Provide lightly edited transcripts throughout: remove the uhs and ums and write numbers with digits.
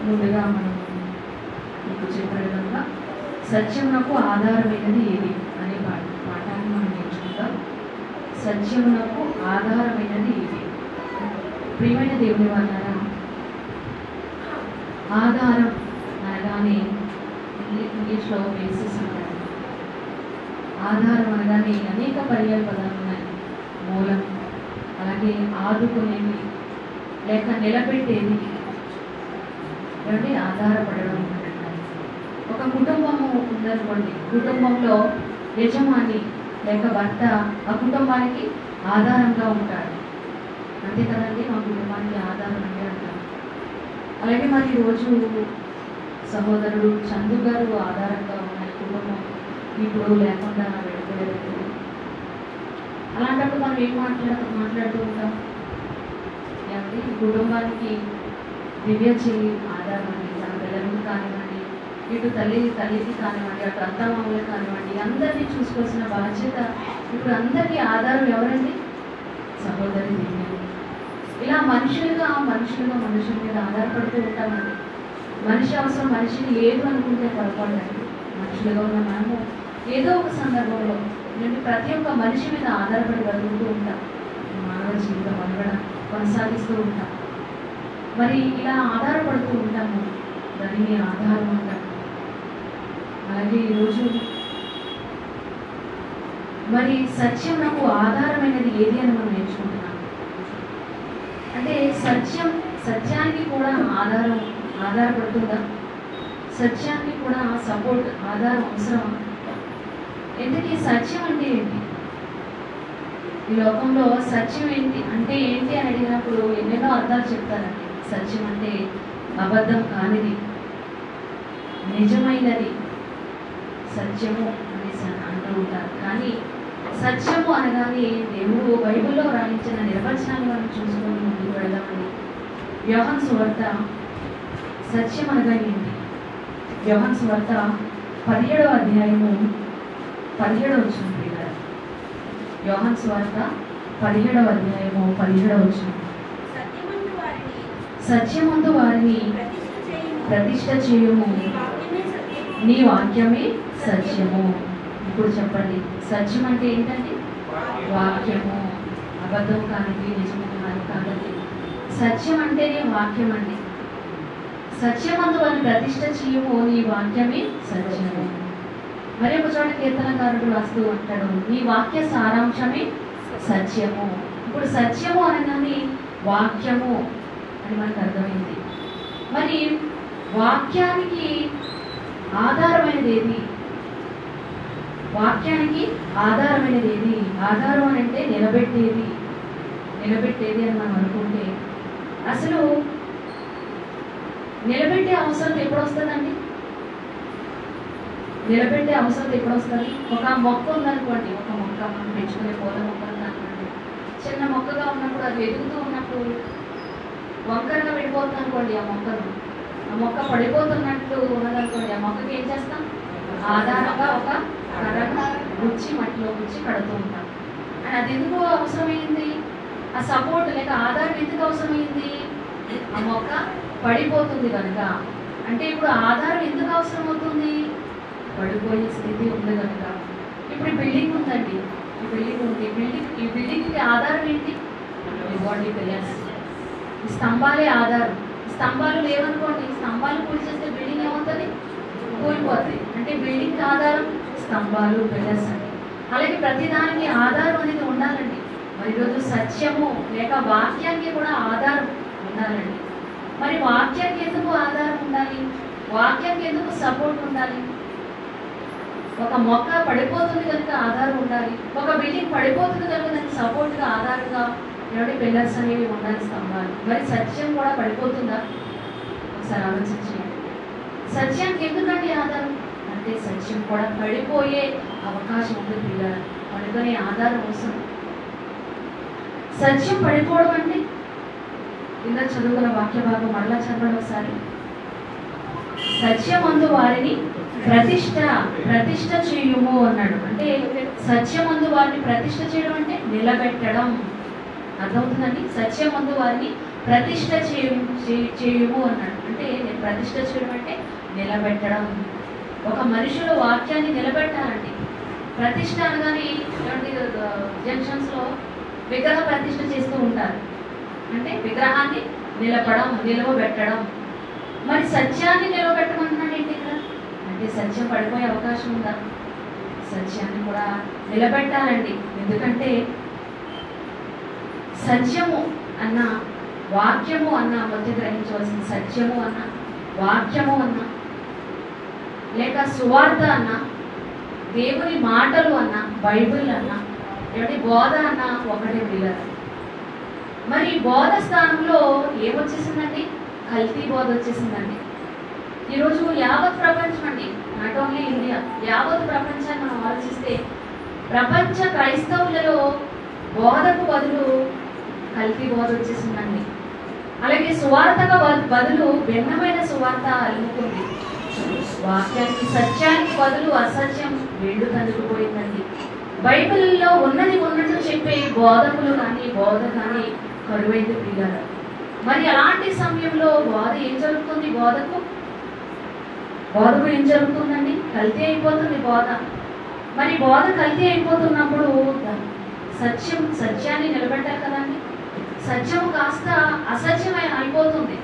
ముందుగా మనం మీకు చెప్పిన విధంగా సత్యమునకు ఆధారమైనది ఏది అనే పాఠాన్ని మనం నేర్చుకుంటాం. సత్యమునకు ఆధారమైనది ఏది? ప్రియమైన దేవుని వాళ్ళారా, ఆధారం అనగానే ఇంగ్లీష్లో బేసిస్ అంటారు. ఆధారం అనగానే అనేక పర్యాయ పదాలు ఉన్నాయి. మూలం, అలాగే ఆదుకునేది, లేక నిలబెట్టేది, ఆధారపడడం. ఒక కుటుంబము ఉందనుకోండి, కుటుంబంలో యజమాని లేక భర్త ఆ కుటుంబానికి ఆధారంగా ఉంటాడు. అంతే కదండి, మా కుటుంబానికి ఆధారం అంటే అంటారు. అలాగే మరి ఈరోజు సహోదరుడు చందు గారు ఆధారంగా ఉన్నాయి. కుటుంబం ఇప్పుడు లేకుండా వెళ్ళిపోయారు. అలాంటప్పుడు మనం ఏం మాట్లాడుతూ ఉంటాం? ఏమంటే ఈ కుటుంబానికి దివ్య చెయ్యి ఆధారం అండి. తన పిల్లలకి కానివ్వండి, ఇటు తల్లికి కానివ్వండి, అటు అత్తమామలకు కానివ్వండి, అందరినీ చూసుకోవాల్సిన బాధ్యత ఇప్పుడు అందరికీ ఆధారం ఎవరండి? సహోదరి దివ్య. ఇలా మనుషుల మీద ఆధారపడుతూ ఉంటామండి. మనిషి అవసరం మనిషిని లేదు అనుకుంటే పొరపాడండి. మనుషులుగా ఉన్న మనము ఏదో ఒక సందర్భంలో ప్రతి ఒక్క మనిషి మీద ఆధారపడి బతుకుతూ ఉంటాం. మానవ జీవితం మనుగడ కొనసాగిస్తూ ఉంటాం. మరి ఇలా ఆధారపడుతూ ఉంటాము, దానిని ఆధారం అంటాం. అలాగే ఈరోజు మరి సత్యం నాకు ఆధారమైనది ఏది అని మనం నేర్చుకుంటున్నాం. అంటే సత్యానికి కూడా ఆధారపడుతుందా? సత్యానికి కూడా సపోర్ట్, ఆధారం అవసరమా? ఎందుకు సత్యం అంటే ఏంటి? ఈ లోకంలో సత్యం అంటే ఏంటి అని అడిగినప్పుడు ఎన్నెన్నో అర్థాలు చెప్తారండి. సత్యం అంటే అబద్ధం కానిది, నిజమైనది సత్యము అనేసి అంటూ ఉంటారు. కానీ సత్యము అనగానే దేవుడు బైబిల్లో రాయించిన నిర్వచనాన్ని మనం చూసుకొని ముందుకు వెళ్దామండి. యోహాను సువార్త సత్యం అనగా ఏంటి? యోహాను సువార్త 17వ అధ్యాయము 17వ వచనం. యోహాను సువార్త 17వ అధ్యాయము 17వ వచనం. సత్యమందు వారిని ప్రతిష్ఠ చేయుము, నీ వాక్యమే సత్యము. ఇప్పుడు చెప్పండి, సత్యం అంటే ఏంటండి? వాక్యము. అబద్ధం కానిది, నిజమైన కాదండి. సత్యం అంటేనే వాక్యం అండి. సత్యమందు వారిని ప్రతిష్ఠ చేయము, నీ వాక్యమే సత్యము. మరి ఒక చోట కీర్తనకారుడు రాస్తూ అంటాడు, నీ వాక్య సారాంశమే సత్యము. ఇప్పుడు సత్యము అనగానే వాక్యము అని మనకు అర్థమైంది. మరి వాక్యానికి ఆధారమైనది ఏది? వాక్యానికి ఆధారమైనది ఏది? ఆధారం అని అంటే నిలబెట్టేది అని మనం అనుకుంటే, అసలు నిలబెట్టే అవసరం ఎప్పుడు వస్తుందండి? నిలబెట్టే అవసరం ఎప్పుడు వస్తుంది? ఒక మొక్క ఉందనుకోండి, ఒక మొక్క మనం పెంచుకునే పూల మొక్క ఉందనుకోండి, చిన్న మొక్కగా ఉన్నప్పుడు అది ఎదుగుతూ ఉన్నప్పుడు వంకరగా వెళ్ళిపోతుంది అనుకోండి, ఆ మొక్క పడిపోతున్నట్లు ఉన్నదనుకోండి, ఆ మొక్కకి ఏం చేస్తాం? ఆధారంగా ఒక కర్రను మట్టిలో గుచ్చి కడుతూ ఉంటాం. అండ్ అది ఎందుకు అవసరమైంది? ఆ సపోర్ట్ లేక ఆధారం ఎందుకు అవసరమైంది? ఆ మొక్క పడిపోతుంది కనుక. అంటే ఇప్పుడు ఆధారం ఎందుకు అవసరం అవుతుంది? పడిపోయే స్థితి ఉంది కనుక. ఇప్పుడు బిల్డింగ్ ఉందండి, ఈ బిల్డింగ్కి ఆధారం ఏంటి? బాడీ పిల్లర్స్, ఈ స్తంభాలే ఆధారం. స్తంభాలు లేవనుకోండి, స్తంభాలు కూల్చేస్తే బిల్డింగ్ ఏమవుతుంది? కూలిపోతుంది. అంటే బిల్డింగ్కి ఆధారం స్తంభాలు, పిల్లర్స్ అండి. అలాగే ప్రతిదానికి ఆధారం అనేది ఉండాలండి. మరి ఈరోజు సత్యము లేక వాక్యానికి కూడా ఆధారం ఉండాలండి. మరి వాక్యానికి ఎందుకు ఆధారం ఉండాలి? వాక్యానికి ఎందుకు సపోర్ట్ ఉండాలి? ఒక మొక్క పడిపోతుంది కనుక ఆధారం ఉండాలి, ఒక బిల్డింగ్ పడిపోతుంది కనుక దానికి సపోర్ట్గా ఆధారంగా పిల్లర్స్ అనేవి ఉండాలి, స్తంభాలు. మరి సత్యం కూడా పడిపోతుందా? ఒకసారి ఆలోచించండి. సత్యానికి ఎందుకంటే ఆధారం అంటే సత్యం కూడా పడిపోయే అవకాశం ఉంది. పిల్లలు పడుకునే ఆధారం అవసరం. సత్యం పడిపోవడం అంటే ఇలా చదువుకున్న వాక్య భాగం మరలా చదవడం ఒకసారి. సత్యమందు వారిని ప్రతిష్ఠ చేయుము అన్నాడు. అంటే సత్యమందు వారిని ప్రతిష్ఠ చేయడం అంటే నిలబెట్టడం. అర్థమవుతుందండి? సత్యమందు వారిని ప్రతిష్ఠ చేయుము అన్నాడు. అంటే ప్రతిష్ఠ చేయడం అంటే నిలబెట్టడం. ఒక మనుషుల వాక్యాన్ని నిలబెట్టాలండి. ప్రతిష్ఠ అనగానే జంక్షన్స్లో విగ్రహ ప్రతిష్ఠ చేస్తూ ఉంటారు. అంటే విగ్రహాన్ని నిలవబెట్టడం. మరి సత్యాన్ని నిలవబెట్టమంటున్నాడు ఏంటి ఇక్కడ? అంటే సత్యం పడిపోయే అవకాశం ఉందా? సత్యాన్ని కూడా నిలబెట్టాలండి. ఎందుకంటే సత్యము అన్న వాక్యము అన్న మధ్య గ్రహించవలసిన సత్యము అన్న వాక్యము అన్న లేక సువార్త అన్న దేవుని మాటలు అన్న బైబిల్ అన్న ఏమిటి బోధ అన్న ఒకటే పిల్లలు. మరి బోధ స్థానంలో ఏమొచ్చేసిందండి? కల్తీ బోధ వచ్చేసిందండి. ఈరోజు యావత్ ప్రపంచం అండి, నాట్ ఓన్లీ ఇండియా, యావత్ ప్రపంచాన్ని మనం ఆలోచిస్తే ప్రపంచ క్రైస్తవులలో బోధకు బదులు కల్తీ బోధ వచ్చేసిందండి. అలాగే సువార్తకు బదులు భిన్నమైన సువార్త అలుముకుంది. వాక్యానికి సత్యానికి బదులు అసత్యం వేళ్ళు తందుకుపోయిందండి. బైబిల్లో ఉన్నది ఉన్నట్టు చెప్పే బోధకులు కానీ బోధ కానీ కరువైతే పిల్లలు. మరి అలాంటి సమయంలో బోధ ఏం జరుగుతుంది? బోధకు ఏం జరుగుతుందండి? కల్తీ అయిపోతుంది బోధ. మరి బోధ కల్తీ అయిపోతున్నప్పుడు సత్యాన్ని నిలబెట్టాలి కదండి. సత్యం కాస్త అసత్యమై అయిపోతుంది.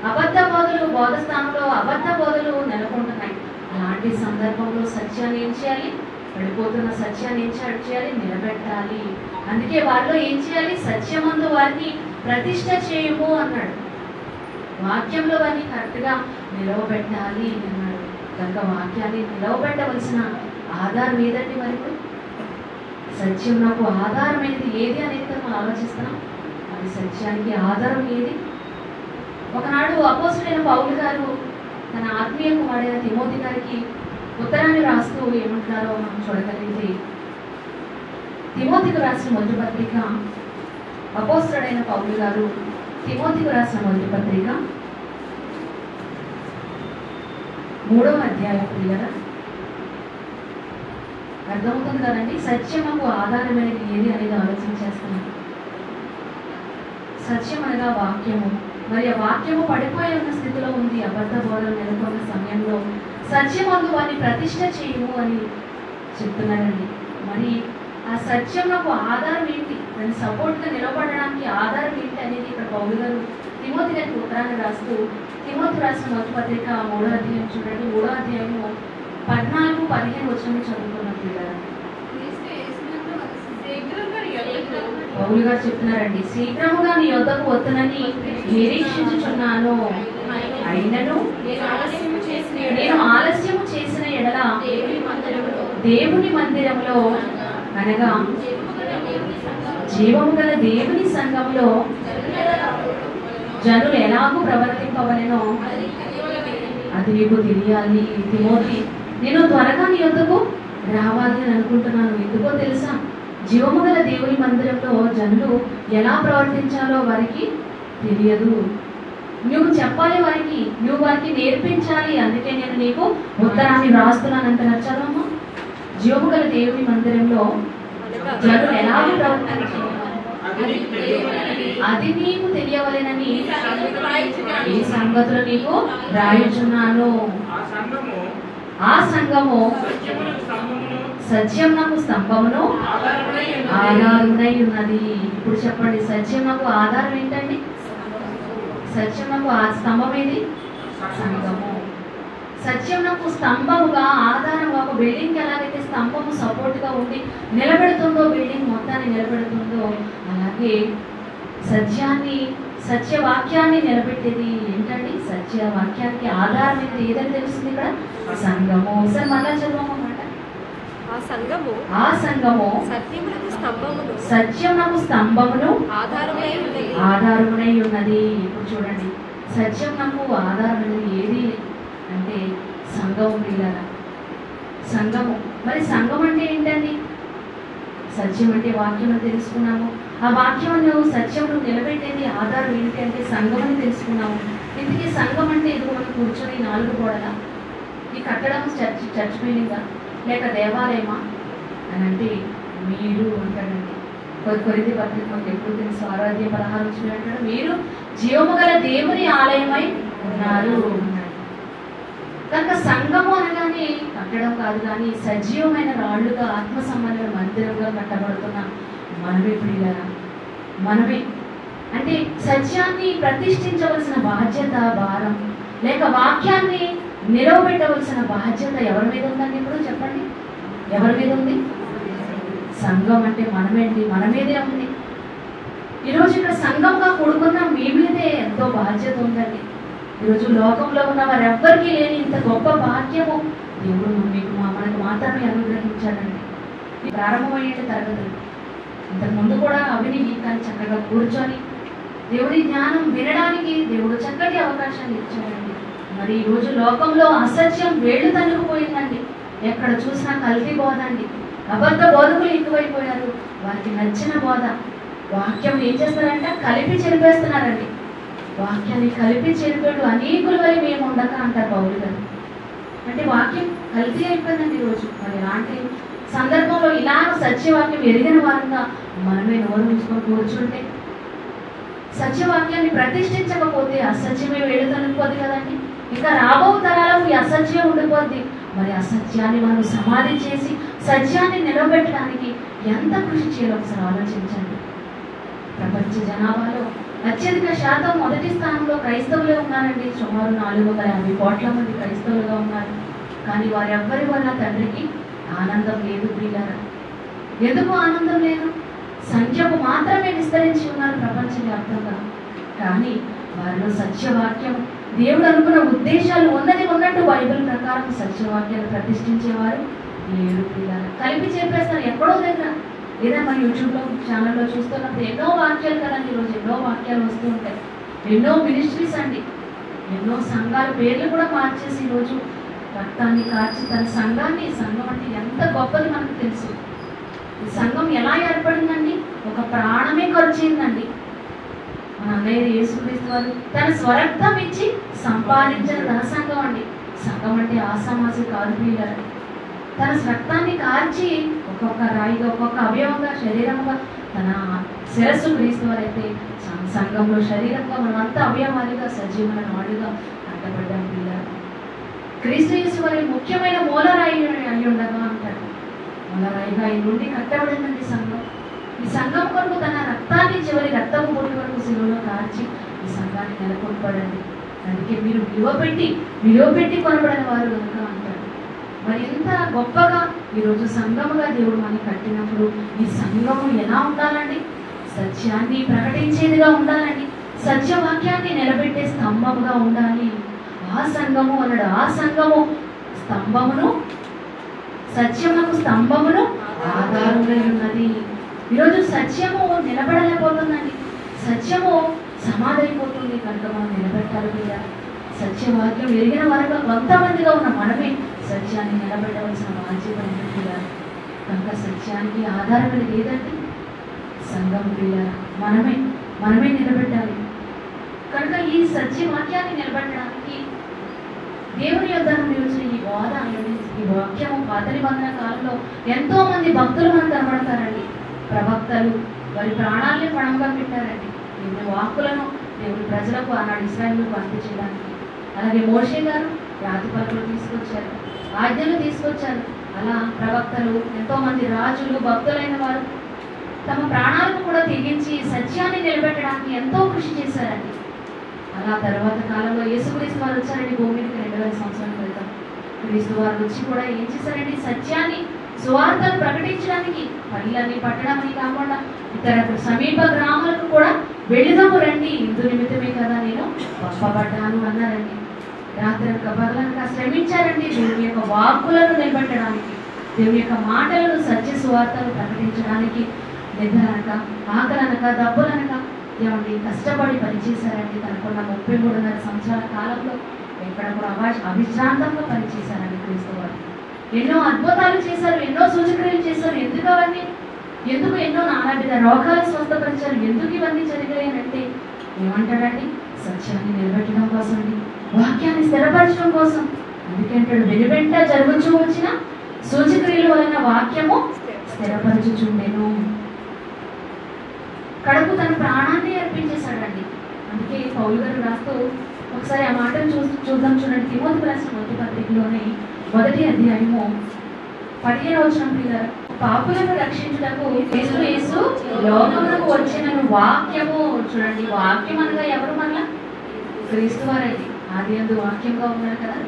అబద్ధ బోధలు బోధ స్థానంలో అబద్ధ బోధలు నెలకొంటున్నాయి. అలాంటి సందర్భంలో సత్యాన్ని ఏం చేయాలి? పడిపోతున్న సత్యాన్ని ఏం చేయాలి? నిలబెట్టాలి. అందుకే వాళ్ళు ఏం చేయాలి? సత్యమందు వారిని ప్రతిష్ఠ చేయము అన్నాడు. వాక్యంలో వారిని కరెక్ట్గా నిలవబెట్టాలి అన్నాడు. కనుక వాక్యాన్ని నిలవబెట్టవలసిన ఆధారం ఏదండి? మరి ఇప్పుడు సత్యం నాకు ఆధారమైనది ఏది అనేది మనం ఆలోచిస్తున్నాం. అది సత్యానికి ఆధారం ఏది? ఒకనాడు అపోస్తలుడైన పౌలు గారు తన ఆత్మీయ కుమారుడైన తిమోతి గారికి ఉత్తరాన్ని రాస్తూ ఏమంటారో మనం చూడగలిగితే, తిమోతికి రాసిన మొదటి పత్రిక, అపోస్తలుడైన పౌలు గారు తిమోతికి రాసిన మొదటి పత్రిక 3వ అధ్యాయం పిల్లల అర్థమవుతుంది కదండి. సత్యముకు ఆధారమైనది ఏది అనేది ఆలోచించేస్తున్నాం. సత్యం అనగా వాక్యము. మరి ఆ వాక్యము పడిపోయి ఉన్న స్థితిలో ఉంది. అబద్ధ బోధలు నెలకొన్న సమయంలో సత్యమందు వారిని ప్రతిష్ఠ చేయము అని చెప్తున్నారండి. మరి ఆ సత్యం నాకు ఆధారం ఏంటి? దాన్ని సపోర్ట్గా నిలబడడానికి ఆధారం ఏంటి అనేది ఇక్కడ పౌలు గారు తిమోతి గారికి ఉత్తరాన్ని రాస్తూ, తిమోతి రాసిన మొదటి పత్రిక 3వ అధ్యాయం చూడండి. 3వ అధ్యాయము 14-15 వచనం చదువుకున్నాం పిల్లలు. పౌలు గారు చెప్తున్నారండి, శీఘ్రముగా నీ యొద్దకు వస్తునని నిరీక్షించుచున్నాను. అయినను నేను ఆలస్యము చేసిన ఎడల దేవుని మందిరంలో అనగా జీవము గల దేవుని సంఘంలో జనులు ఎలాగూ ప్రవర్తింపవలెనో అది నీకు తెలియాలి. తిమోతి, నేను త్వరగా నీ యొద్దకు రావాలి అని అనుకుంటున్నాను. ఎందుకో తెలుసా? జీవము గల దేవుని మందిరంలో జనులు ఎలా ప్రవర్తించాలో వారికి తెలియదు. నువ్వు చెప్పాలి వారికి, నువ్వు వారికి నేర్పించాలి. అందుకే నేను నీకు ఉత్తరాన్ని రాస్తున్నాను అంటున్నారు. చదవమ్మా. జీవము గల దేవుని మందిరంలో జనులు ఎలా ప్రవర్తించాలి అది నీకు తెలియవలెనని ఈ సంగతులు నీకు రాయుచున్నాను. ఆ సంఘము సత్యం నాకు స్తంభమును ఆధారమునై ఉన్నది. ఇప్పుడు చెప్పండి, సత్యం నాకు ఆధారం ఏంటండి? సత్యం నాకు ఆ స్తంభం ఏది? సంఘము. సత్యం నాకు స్తంభముగా ఆధారంగా, ఒక బిల్డింగ్ ఎలాగైతే స్తంభము సపోర్ట్గా ఉండి నిలబెడుతుందో, బిల్డింగ్ మొత్తాన్ని నిలబెడుతుందో, అలాగే సత్యవాక్యాన్ని నిలబెట్టేది ఏంటండి? సత్యవాక్యానికి ఆధారమైనది ఏదని తెలుస్తుంది ఇక్కడ? సంఘము. ఒకసారి మళ్ళా చదవమన్నమాట. ఆ సంఘము సత్యమునకు స్తంభమును ఆధారమునై ఉన్నది. ఇప్పుడు చూడండి, సత్యం నాకు ఆధారమైనది ఏది అంటే సంఘము పిల్లల. సంఘము. మరి సంఘం అంటే ఏంటండి? సత్యం అంటే వాక్యం అని తెలుసుకున్నాము. ఆ వాక్యం సత్యమును నిలబెట్టేది ఆధారం ఏంటి అంటే సంఘం అని తెలుసుకున్నాము. ఇందుకే సంఘం అంటే ఇది మనం కూర్చొని 4 గోడల ఈ కట్టడం చర్చ్ బిల్డింగా లేక దేవాలయమా అని అంటే మీరు అంటాడండి. కొరింథీ పత్రిక మనకు ఎప్పుడు తెలుసు 6:16 అంటాడు, మీరు జీవము గల దేవుని ఆలయమై ఉన్నారు. కనుక సంఘము అనగానే కట్టడం కాదు, కానీ సజీవమైన రాళ్లుగా ఆత్మ సంబంధమైన మందిరంగా కట్టబడుతున్న మనమే ప్రియులారా. మనమే అంటే సత్యాన్ని ప్రతిష్ఠించవలసిన బాధ్యత, భారం, లేక వాక్యాన్ని నిలవబెట్టవలసిన బాధ్యత ఎవరి మీద ఉందండి? ఇప్పుడు చెప్పండి, ఎవరి మీద ఉంది? సంఘం అంటే మనమేంటి, మన మీదే ఉంది. ఈరోజు ఇక్కడ సంఘంగా కూడుకున్న మీ మీదే ఎంతో బాధ్యత ఉందండి. ఈరోజు లోకంలో ఉన్న వారెవ్వరికీ లేని ఇంత గొప్ప భాగ్యము దేవుడు మనకు మాత్రమే అనుగ్రహించాడండి. ప్రారంభమయ్యే తరగతులు ఇంతకుముందు కూడా అవిని కానీ చక్కగా కూర్చొని దేవుడి జ్ఞానం వినడానికి దేవుడు చక్కటి అవకాశాన్ని ఇచ్చాడండి. మరి ఈరోజు లోకంలో అసత్యం వేళ్లు తన్నుకుపోయిందండి. ఎక్కడ చూసినా కల్తీ బోధ అండి. అబద్ధ బోధకులు ఎక్కువైపోయారు. వారికి నచ్చిన బోధ వాక్యం ఏం చేస్తారంటే కలిపి చెరిపేస్తున్నారండి. వాక్యాన్ని కలిపి చెరిపేడు అనేకుల వల్ల మేము ఉండక అంటారు పౌలు గారు. అంటే వాక్యం కల్తీ అయిపోయిందండి ఈరోజు. మరి ఇలాంటి సందర్భంలో ఇలాగ సత్యవాక్యం ఎరిగిన వారంగా మనమే నోరు ఉంచుకొని కూర్చుంటే, సత్యవాక్యాన్ని ప్రతిష్ఠించకపోతే అసత్యమే వేడు తనుకుపోద్ది కదండి. ఇంకా రాబో తరాలకు ఈ అసత్యం ఉండిపోద్ది. మరి అసత్యాన్ని మనం సమాధి చేసి సత్యాన్ని నిలబెట్టడానికి ఎంత కృషి చేయాలో ఒకసారి ఆలోచించండి. ప్రపంచ జనాభాలో అత్యధిక శాతం మొదటి స్థానంలో క్రైస్తవులే ఉన్నారండి. సుమారు 450 కోట్ల మంది క్రైస్తవులుగా ఉన్నారు. కానీ వారెవ్వరి వల్ల తండ్రికి ఆనందం లేదు ప్రియులారా. ఎందుకు ఆనందం లేదు? సంఖ్యకు మాత్రమే విస్తరించి ఉన్నారు ప్రపంచవ్యాప్తంగా. కానీ వారిలో సత్యవాక్యం, దేవుడు అనుకున్న ఉద్దేశాలు ఉన్నట్టు బైబిల్ ప్రకారం సత్యవాక్యాన్ని ప్రతిష్ఠించేవారు లేరు ప్రియులారా. కలిపి చెప్పేస్తారు ఎక్కడో దగ్గర. లేదా మన యూట్యూబ్లో ఛానల్లో చూస్తున్నప్పుడు ఎన్నో వాక్యాలు కదండి. ఈరోజు ఎన్నో వాక్యాలు వస్తూ ఉంటాయి. ఎన్నో మినిస్ట్రీస్ అండి, ఎన్నో సంఘాల పేర్లు కూడా మార్చేసి ఈరోజు రక్తాన్ని కార్చి తన సంఘాన్ని, సంఘం అంటే ఎంత గొప్పది మనకు తెలుసు. ఈ సంఘం ఎలా ఏర్పడిందండి? ఒక ప్రాణమే ఖర్చు అయిందండి. మన అన్నయ్య యేసుక్రీస్తు వారు తన స్వరక్తం ఇచ్చి సంపాదించిన ధన సంఘం అండి. సంఘం అంటే ఆసామాసి కాదు ప్రియులారా. తన రక్తాన్ని కార్చి ఒక్కొక్క రాయిగా, ఒక్కొక్క అవయవంగా, శరీరంగా, తన శిరస్సు క్రీస్తు వారైతే సంఘంలో శరీరంగా మనం అంతా అవయవాలుగా సజీవమైన వాడుగా కట్టబడ్డాం పిల్లలు. క్రీస్తు యేసు వారి ముఖ్యమైన మూలరాయి అయి ఉండగా అంటారు. మూలరాయిగా ఈ నుండి కట్టబడిందండి సంఘం. ఈ సంఘం కొరకు తన రక్తాన్ని చివరి రక్తము పొట్టి వరకు శిలువలో కార్చి ఈ సంఘాన్ని నెలకొల్పడండి. అందుకే మీరు విలువ పెట్టి కొనబడిన వారు కనుక అంటారు. మరి ఎంత గొప్పగా ఈరోజు సంఘముగా దేవుడు మనకి కట్టినప్పుడు ఈ సంఘము ఎలా ఉండాలండి? సత్యాన్ని ప్రకటించేదిగా ఉండాలండి. సత్యవాక్యాన్ని నిలబెట్టే స్తంభముగా ఉండాలి. ఆ సంఘము అన్నాడు, ఆ సంఘము స్తంభమును, సత్యమునకు స్తంభమును ఆధారంగా ఉన్నది. ఈరోజు సత్యము నిలబడలేకపోతుందండి. సత్యము సమాధైపోతుంది. కనుక మనం నిలబెట్టాలి కదా. సత్యవాక్యం ఎరిగిన వారిగా కొంతమందిగా ఉన్న మనమే సత్యాన్ని నిలబెట్టవలసిన బాధ్యత ఉంటుంది. కనుక సత్యానికి ఆధారం లేదండి సంఘం పిల్లల మనమే నిలబెట్టాలి. కనుక ఈ సత్యవాక్యాన్ని నిలబెట్టడానికి దేవుని యొద్ద నుండి వచ్చిన ఈ బోధ అనేది, ఈ వాక్యము పాత నిబంధన కాలంలో ఎంతో మంది భక్తులు మనకు కనబడతారండి. ప్రవక్తలు వారి ప్రాణాలని పణంగా పెట్టారండి. దేవుని వాక్కులను దేవుని ప్రజలకు ఆనాడు ఇశ్రాయేలుకు అందించడానికి. అలాగే మోషే గారు రాతి పలుకులు తీసుకొచ్చారు, ఆజ్ఞలు తీసుకొచ్చారు. అలా ప్రవక్తలు, ఎంతో మంది రాజులు, భక్తులైన వారు తమ ప్రాణాలను కూడా తెగించి సత్యాన్ని నిలబెట్టడానికి ఎంతో కృషి చేశారండి. అలా తర్వాత కాలంలో యేసుక్రీస్తు వారు వచ్చారండి భూమికి 2000 సంవత్సరాల క్రితం. క్రీస్తు వారు వచ్చి కూడా ఏం చేశారండి? సత్యాన్ని, సువార్తను ప్రకటించడానికి పల్లెల్ని పట్టణమని కాకుండా ఇతర సమీప గ్రామాలకు కూడా వెళ్ళిదాము రండి, ఇందు నిమిత్తమే కదా నేను పంపబడ్డాను అన్నారండి. రాత్రనక పగలనక శ్రమించారండి దేవుని యొక్క వాక్కులను నిలబెట్టడానికి, దేవుని యొక్క మాటలను, సత్య సువార్తను ప్రకటించడానికి. నిద్రనక, ఆకలనక, దబ్బులనక ఏమండి కష్టపడి పనిచేశారండి. తనకున్న 33.5 సంవత్సరాల కాలంలో ఎక్కడ కూడా అవిశ్రాంతంగా పనిచేశారండి క్రీస్తు వారు. ఎన్నో అద్భుతాలు చేశారు, ఎన్నో సూచక్రియలు చేశారు. ఎందుకు అవన్నీ? ఎందుకు ఎన్నో నానావిధ రోగాలు స్వస్థపరిచారు? ఎందుకు ఇవన్నీ జరిగాయనంటే ఏమంటాడండి? సత్యాన్ని నిలబెట్టడం కోసం అండి, వాక్యాన్ని స్థిరపరచడం కోసం. అందుకంటాడు, వెనువెంట జరుగుచూ వచ్చిన సూచక్రియల వలన వాక్యము స్థిరపరచుచుండెను. కడుపు తన ప్రాణాన్ని అర్పించేశాడండి. అందుకే పౌలు గారు రాస్తూ ఒకసారి ఆ మాటను చూద్దాం చూడండి. తిమోతికి రాసిన మొదటి పత్రికలోని 1వ అధ్యాయము 15వ వచనం పిల్లలు, పాపులను రక్షించుటకు క్రీస్తు యేసు లోకమునకు వచ్చిన వాక్యము. చూడండి, వాక్యం అనగా ఎవరు? మళ్ళా క్రీస్తు వారండి. ఆది యందు వాక్యంగా ఉన్నారు కదా,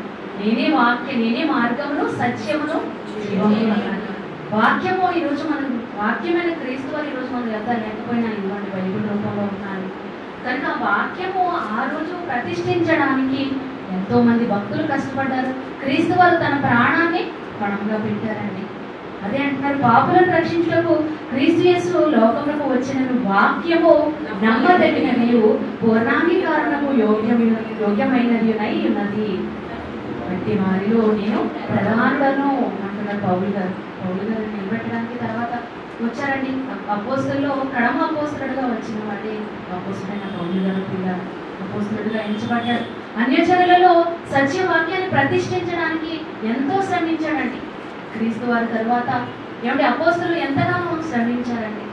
నేనే వాక్యం, నేనే మార్గమును సత్యమును జీవము అన్నాడు. వాక్యము ఈరోజు మనం, వాక్యమైన క్రీస్తు వారు ఈరోజు మనం ఎంత లేకపోయినా ఇటువంటి బైబిల్ రూపంలో ఉన్నారు కనుక వాక్యము ఆ రోజు ప్రతిష్ఠించడానికి ఎంతో మంది భక్తులు కష్టపడ్డారు. క్రీస్తు వారు తన ప్రాణాన్ని పణంగా పెట్టారండి. అదే అంటున్నారు, పాపులను రక్షించుటకు క్రీస్తు యేసు లోకములకు వచ్చిన వాక్యము నమ్మదగినదియు పూర్ణాంగీకారణము యోగ్యమైనది ఉన్నది. బట్టి వారిలో నేను ప్రధానులను అంటున్నారు పౌలు గారు. పౌలు గారు నిలబెట్టడానికి తర్వాత వచ్చారండి. అపోస్తలులో కడమ అపోస్తలుడుగా వచ్చిన వాడే అపోస్తలుడైన పౌలు గారు కూడా అపోస్తలుడుగా ఎంచబడ్డాడు. అన్యజనులలో సత్యవాక్యాన్ని ప్రతిష్ఠించడానికి ఎంతో శ్రమించాడండి. క్రీస్తు వారి తర్వాత ఏమంటే అపోస్తలులు ఎంతగానో శ్రమించారండి.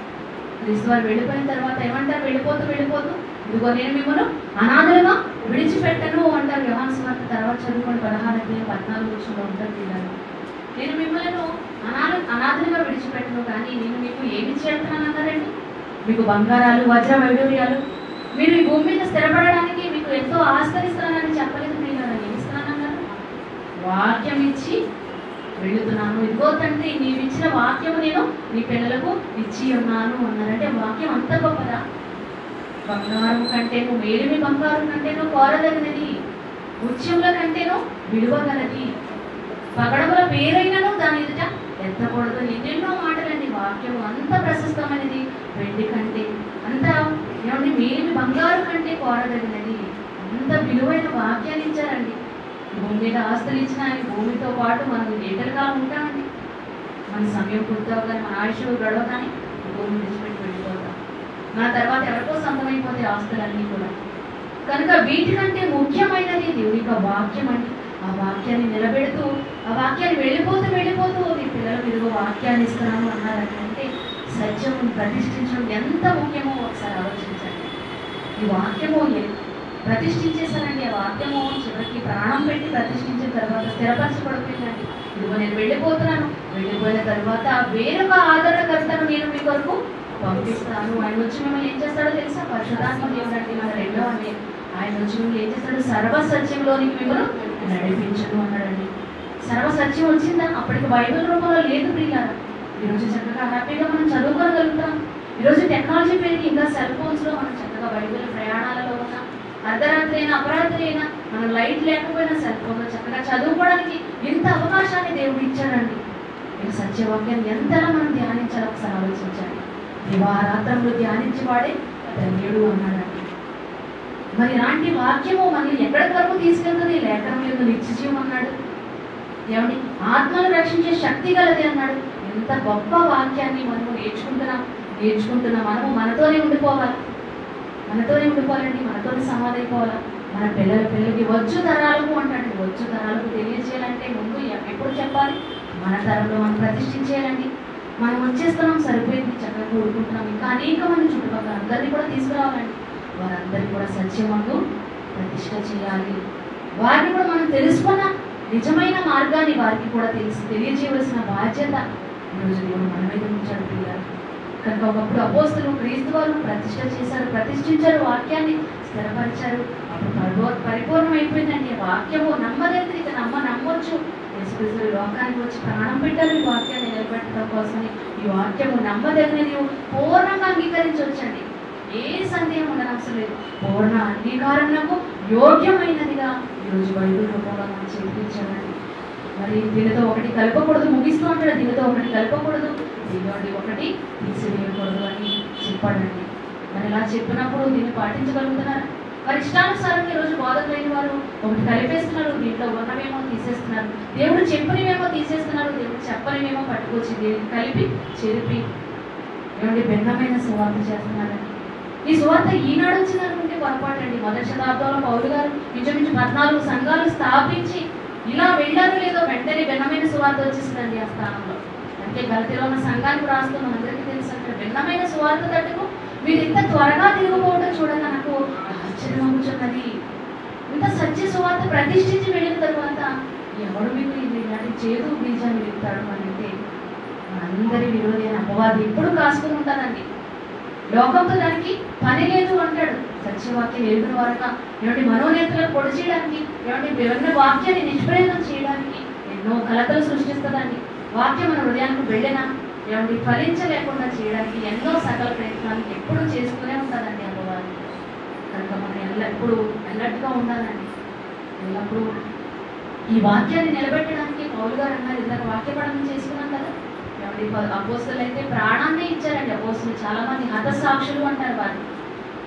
క్రీస్తు వారు వెళ్ళిపోయిన తర్వాత ఏమంటారు? వెళ్ళిపోతూ ఇదిగో నేను మిమ్మల్ని అనాథలుగా విడిచిపెట్టను అంటారు. యోహాను సువార్త తర్వాత చదువుకొని 16:14 ఉంటారు పిల్లలు. నేను మిమ్మల్ని అనాథలుగా విడిచిపెట్టను, కానీ నేను మీకు ఏమి చేస్తున్నాను అన్నారండి? మీకు బంగారాలు, వజ్ర వైడూర్యాలు, మీరు ఈ భూమి మీద స్థిరపడడానికి మీకు ఎంతో ఆస్కరిస్తానని చెప్పలేదు. మీరు ఏమి ఇస్తున్నానన్నారు? వాక్యం ఇచ్చి వెళుతున్నాను. ఇదిగో తండ్రి, నీవు ఇచ్చిన వాక్యము నేను నీ పిల్లలకు ఇచ్చి ఉన్నాను అన్నారంటే వాక్యం అంత గొప్పదా? బంగారం కంటేను, మేలిమి బంగారం కంటేను కోరదగినది, ముత్యముల కంటేను విలువగలది, పగడముల పేరైనను దాని ఎదుట ఎత్తకూడదు. ఎన్నెన్నో మాటలండి. వాక్యము అంత ప్రశస్తమైనది, వెండి కంటే అంత ఏమండి మేలిమి బంగారు కంటే కోరదగినది, అంత విలువైన వాక్యాన్ని ఇచ్చారండి. భూమి మీద ఆస్తులు ఇచ్చిన ఆయన భూమితో పాటు మనం ఏటలుగా ఉంటామండి. మన సమయం పూర్తవగానే, మన ఆయుష్ గడవగానే భూమి విడిచిపెట్టి వెళ్ళిపోతాం. మన తర్వాత ఎవరికో సొంతమైపోతే ఆస్తులన్నీ కూడా. కనుక వీటికంటే ముఖ్యమైనది దేవుని యొక్క వాక్యం అండి. ఆ వాక్యాన్ని నిలబెడుతూ, ఆ వాక్యాన్ని వెళ్ళిపోతూ నీ పిల్లలకు ఇదిగో వాక్యాన్ని ఇస్తున్నాను అన్నారంటే సత్యం ప్రతిష్ఠించడం ఎంత ముఖ్యమో ఒకసారి ఆలోచించండి. ఈ వాక్యము ప్రతిష్ఠించేశారండి. ఆ వాక్యము చివరికి ప్రాణం పెట్టి ప్రతిష్ఠించిన తర్వాత స్థిరపరచబడిపోయిందండి. ఇదిగో నేను వెళ్ళిపోతున్నాను, వెళ్ళిపోయిన తర్వాత వేరొక ఆదరణకర్తను నేను మీ కొరకు పంపిస్తాను. ఆయన వచ్చి మిమ్మల్ని ఏం చేస్తాడో తెలుసా? పరిశుద్ధాత్మ దేవుడు అంటే మన రెండో అనే ఆయన వచ్చి మిమ్మల్ని ఏం చేస్తాడు? సర్వసత్యంలోనికి మిమ్మల్ని నడిపించను అన్నాడండి. సర్వసత్యం వచ్చిందా? అప్పటికి బైబిల్ రూపంలో లేదు ప్రియులారా. ఈరోజు చక్కగా హ్యాపీగా మనం చదువుకోగలుగుతాం. ఈరోజు టెక్నాలజీ పెరిగి ఇంకా సెల్ ఫోన్స్లో మనం చక్కగా బైబిల్ ప్రయాణాలలో ఉన్న అర్ధరాత్రి అయినా అపరాత్రి అయినా మనం లైట్ లేకపోయినా సెల్ ఫోన్లో చక్కగా చదువుకోవడానికి ఎంత అవకాశాన్ని దేవుడు ఇచ్చాడండి. ఈ సత్యవాక్యాన్ని ఎంతలా మనం ధ్యానించాలో ఒకసారి ఆలోచించండి. దివారాత్రంలో ధ్యానించేవాడే ధన్యుడు అన్నాడండి. మరి ఇలాంటి వాక్యము మనల్ని ఎక్కడి వరకు తీసుకెళ్తుంది? లేఖనం యొక్క నిత్యజీవం అన్నాడు. ఏమండి ఆత్మను రక్షించే శక్తి గలది అన్నాడు. ఎంత గొప్ప వాక్యాన్ని మనము నేర్చుకుంటున్నాం. మనము మనతోనే ఉండిపోవాలండి. మనతోనే సమాధైపోవాలా. మన పిల్లలకి వచ్చు తరాలకు అంటండి. వచ్చు తరాలకు తెలియజేయాలంటే ముందు ఎప్పుడు చెప్పాలి? మన తరంలో మనం ప్రతిష్ఠించేయాలండి. మనం వచ్చేస్తున్నాం, సరిపోయింది, చక్కగా కూడుకుంటున్నాం. ఇంకా అనేక మంది చుట్టుపక్కల అందరినీ కూడా తీసుకురావాలండి. వారందరినీ కూడా సత్యమందు ప్రతిష్ఠ చేయాలి. వారిని కూడా మనం తెలుసుకున్న నిజమైన మార్గాన్ని వారికి కూడా తెలియజేయవలసిన బాధ్యత ఈరోజు దేవుడు మన మీద ఉంచాడు పిల్లలు. కనుక ఒకప్పుడు అపోస్తలులు క్రీస్తు వారు ప్రతిష్ఠించారు, వాక్యాన్ని స్థిరపరిచారు. అప్పుడు పరిపూర్ణం అయిపోయిందండి. వాక్యము నమ్మదగినది, ఇక నమ్మొచ్చు. యేసుక్రీస్తు లోకానికి వచ్చి ప్రాణం పెట్టారు ఈ వాక్యాన్ని నిలబెట్టడం కోసమని. ఈ వాక్యము నమ్మదగినది, పూర్ణంగా అంగీకరించవచ్చండి. ఏ సందేహం ఉండనవసరం లేదు. పూర్ణ అంగీకారంలో యోగ్యమైనదిగా ఈరోజు బైబిల్ రూపంలో మనం చేయించాలండి. మరి దీనితో ఒకటి కలపకూడదు, ముగిస్తూ ఉంటాడు. దీనితో ఒకటి కలపకూడదు, దీనిలో ఒకటి తీసివేయకూడదు అని చెప్పాడండి. మరి ఇలా చెప్పినప్పుడు దీన్ని పాటించగలుగుతున్నారు. వారి ఇష్టానుసారంగా ఈరోజు బోధకులైన వారు ఒకటి కలిపేస్తున్నారు, దీంట్లో ఉన్నవేమో తీసేస్తున్నారు, దేవుడు చెప్పనివేమో తీసేస్తున్నారు, దేవుడు చెప్పనివేమో పట్టుకొచ్చి దీన్ని కలిపి చెరిపి ఏమంటే భిన్నమైన సువార్త చేస్తున్నారండి. ఈ సువార్త ఈనాడు వచ్చిందనుకుంటే పొరపాటండి. మొదటి శతాబ్దంలో పౌలు గారు ఇంచుమించు 14 సంఘాలు స్థాపించి ఇలా వెళ్ళారు లేదో వెంటనే భిన్నమైన సువార్త వచ్చేసిందండి ఆ స్థానంలో. అంటే గలతీలో ఉన్న సంఘానికి రాస్తున్న అందరికీ తెలుసు, అక్కడ భిన్నమైన సువార్త తట్టుకు మీరు ఇంత త్వరగా తిరిగిపోవడం చూడగా నాకు ఆశ్చర్యం కూర్చున్నది. ఇంత సత్య సువార్త ప్రతిష్ఠించి వెళ్ళిన తర్వాత ఎవడు మీకు ఇది ఇలాంటి చేదు బీజాన్ని వెళ్తాడు అని అంటే అందరి విరోధి అయిన అపవాది ఎప్పుడు కాసుకుని ఉంటానండి. లోకంతో దానికి పని లేదు అంటాడు. సత్యవాక్యం ఎరుగున వరక ఏమంటే మనోనేతలను పొడి చేయడానికి, ఏమంటే విభిన్న వాక్యాన్ని నిష్ప్రయోగం చేయడానికి ఎన్నో కలతలు సృష్టిస్తుందండి. వాక్యం మన హృదయానికి వెళ్ళినా ఏమంటే ఫలించలేకుండా చేయడానికి ఎన్నో సకల ప్రయత్నాలు ఎప్పుడు చేస్తూనే ఉంటుందండి అపవాది. కనుక మనం ఎల్లప్పుడూ అలర్ట్గా ఉండాలండి. ఎల్లప్పుడూ ఈ వాక్యాన్ని నిలబెట్టడానికి పౌలు గారు అన్నారు. ఇందాక వాక్యపఠనం చేసుకున్నాం కదా. ఏమంటే అపోస్తులు అయితే ప్రాణాన్ని ఇచ్చారండి. అపోస్తులు చాలా మంది హతసాక్షులు అంటారు. వారు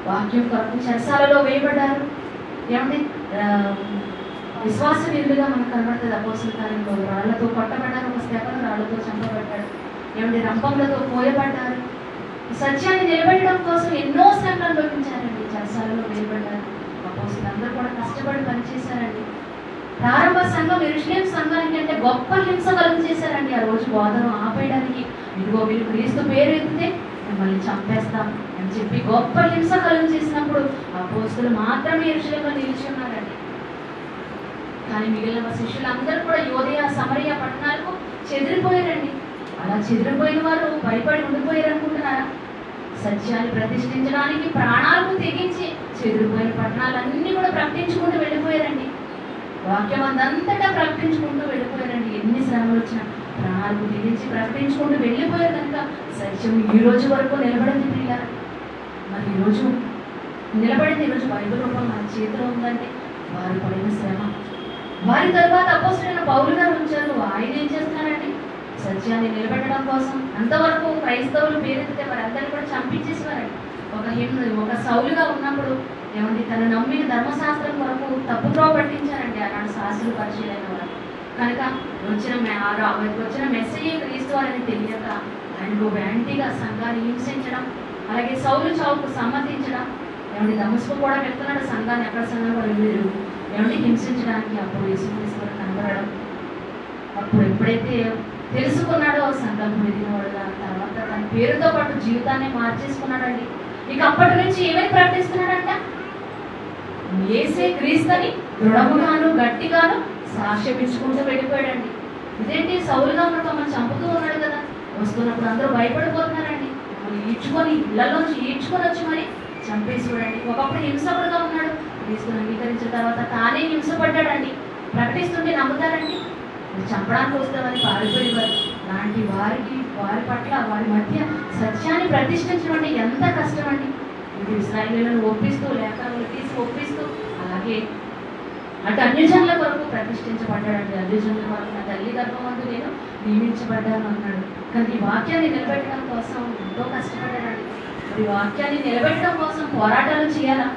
వాక్యం కొరకు చెరసాలలో వేయబడ్డారు. ఏమంటే విశ్వాస వీరులుగా మనకు కనబడుతుంది. అపోస్తుల కార్యంలో రాళ్లతో కొట్టబడ్డారు. ఒక స్తెఫను రాళ్లతో చంపబడ్డాడు. ఏమంటే రంపంలతో పోయబడ్డారు. సత్యాన్ని నిలబెట్టడం కోసం ఎన్నో శ్రమలు అనుభవించారండి. చెరసాలలో వేయబడ్డారు. అపోస్తులు అందరూ కూడా కష్టపడి పనిచేశారండి. ప్రారంభ సంఘం యెరూషలేము సంఘానికి అంటే గొప్ప హింస కలుగు చేశారండి. ఆ రోజు బోధన ఆపేయడానికి, ఇదిగో మీరు క్రీస్తు పేరు ఎత్తితే మిమ్మల్ని చంపేస్తాం అని చెప్పి గొప్ప హింస కలుగు చేసినప్పుడు అపోస్తులు మాత్రమే యెరూషలేములో నిలిచి ఉన్నారండి. కానీ మిగిలిన శిష్యులందరూ కూడా యోదయ సమరయ పట్టణాలకు చెదిరిపోయారండి. అలా చెదిరిపోయిన వారు భయపడి ఉండిపోయారు అనుకుంటున్నారా? సత్యాన్ని ప్రతిష్ఠించడానికి ప్రాణాలకు తెగించి చెదిరిపోయిన పట్టణాలన్నీ కూడా ప్రకటించుకుంటూ వెళ్ళిపోయారండి. వాక్యం అందంతటా ప్రకటించుకుంటూ వెళ్ళిపోయారండి. ఎన్ని శ్రమలు వచ్చినా ప్రాణాలకు తెగించి ప్రకటించుకుంటూ వెళ్ళిపోయారు. కనుక సత్యం ఈ రోజు వరకు నిలబడింది ప్రియులారా. మరి ఈరోజు నిలబడింది. ఈరోజు బైబిల్ రూపం మన చేతిలో ఉందంటే వారు పడిన శ్రమ. వారి తర్వాత అపోస్తలుడైన పౌలు గారు ఉంచారు. ఆయన ఏం చేస్తున్నారండి? సత్యాన్ని నిలబెట్టడం కోసం అంతవరకు క్రైస్తవులు పేరెత్తితే వారందరినీ కూడా చంపించేసేవారండి. ఒక సౌలుగా ఉన్నప్పుడు ఏమండి తను నమ్మిన ధర్మశాస్త్రం కొరకు తప్పుతో పట్టించారండి ఆనాడు శాస్త్రులు పరిచయమైన వారు. కనుక వచ్చిన మెసేజ్ క్రీస్తు వారని తెలియక ఆయనకు యాంటీగా సంఘాన్ని హింసించడం, అలాగే సౌలు చావుకు సమ్మతించడం, ఏమంటే దమస్కు కూడా వెళ్తున్నాడు సంఘాన్ని, ఎక్కడ సంఘం కూడా వెళ్ళారు ఏమంటే హింసించడానికి. అప్పుడు యేసుక్రీస్తు కనబడడం, అప్పుడు ఎప్పుడైతే తెలుసుకున్నాడో సంకల్పం ఎదిగినవాడు. దాని తర్వాత తన పేరుతో పాటు జీవితాన్ని మార్చేసుకున్నాడండి. ఇక అప్పటి నుంచి ఏమని ప్రకటిస్తున్నాడంట? యేసే క్రీస్తుని దృఢముగాను గట్టిగాను సాక్ష్యమించుకుంటూ వెళ్ళిపోయాడండి. ఇదేంటి? సౌలుగా ఉన్నప్పుడు మనం చంపుతూ ఉన్నాడు కదా, వస్తున్నప్పుడు అందరూ భయపడిపోతున్నారండి. ఈడ్చుకొని ఇళ్లలోంచి ఈడ్చుకొని వచ్చి మరి చంపేసి చూడండి. ఒకప్పుడు హింసకుడుగా ఉన్నాడు, క్రీస్తుని అంగీకరించిన తర్వాత తానే హింసపడ్డాడండి. ప్రకటిస్తుంటే నమ్ముతారండి? చంపడానికి వస్తామని పారిపోయేవారు. లాంటి వారి పట్ల వారి మధ్య సత్యాన్ని ప్రతిష్ఠించడం అంటే ఎంత కష్టం అండి. ఇది ఇశ్రాయేలీయులను ఒప్పిస్తూ, లేఖనాలు తీసి ఒప్పిస్తూ, అలాగే అటు అన్యజనుల కొరకు ప్రతిష్ఠించబడ్డాడండి. అన్యజనుల కొరకు నా తల్లి గర్భమందు నేను నియమించబడ్డాను అన్నాడు. కానీ ఈ వాక్యాన్ని నిలబెట్టడం కోసం ఎంతో కష్టపడ్డాడండి. మరి వాక్యాన్ని నిలబెట్టడం కోసం పోరాటాలు చేయాలా?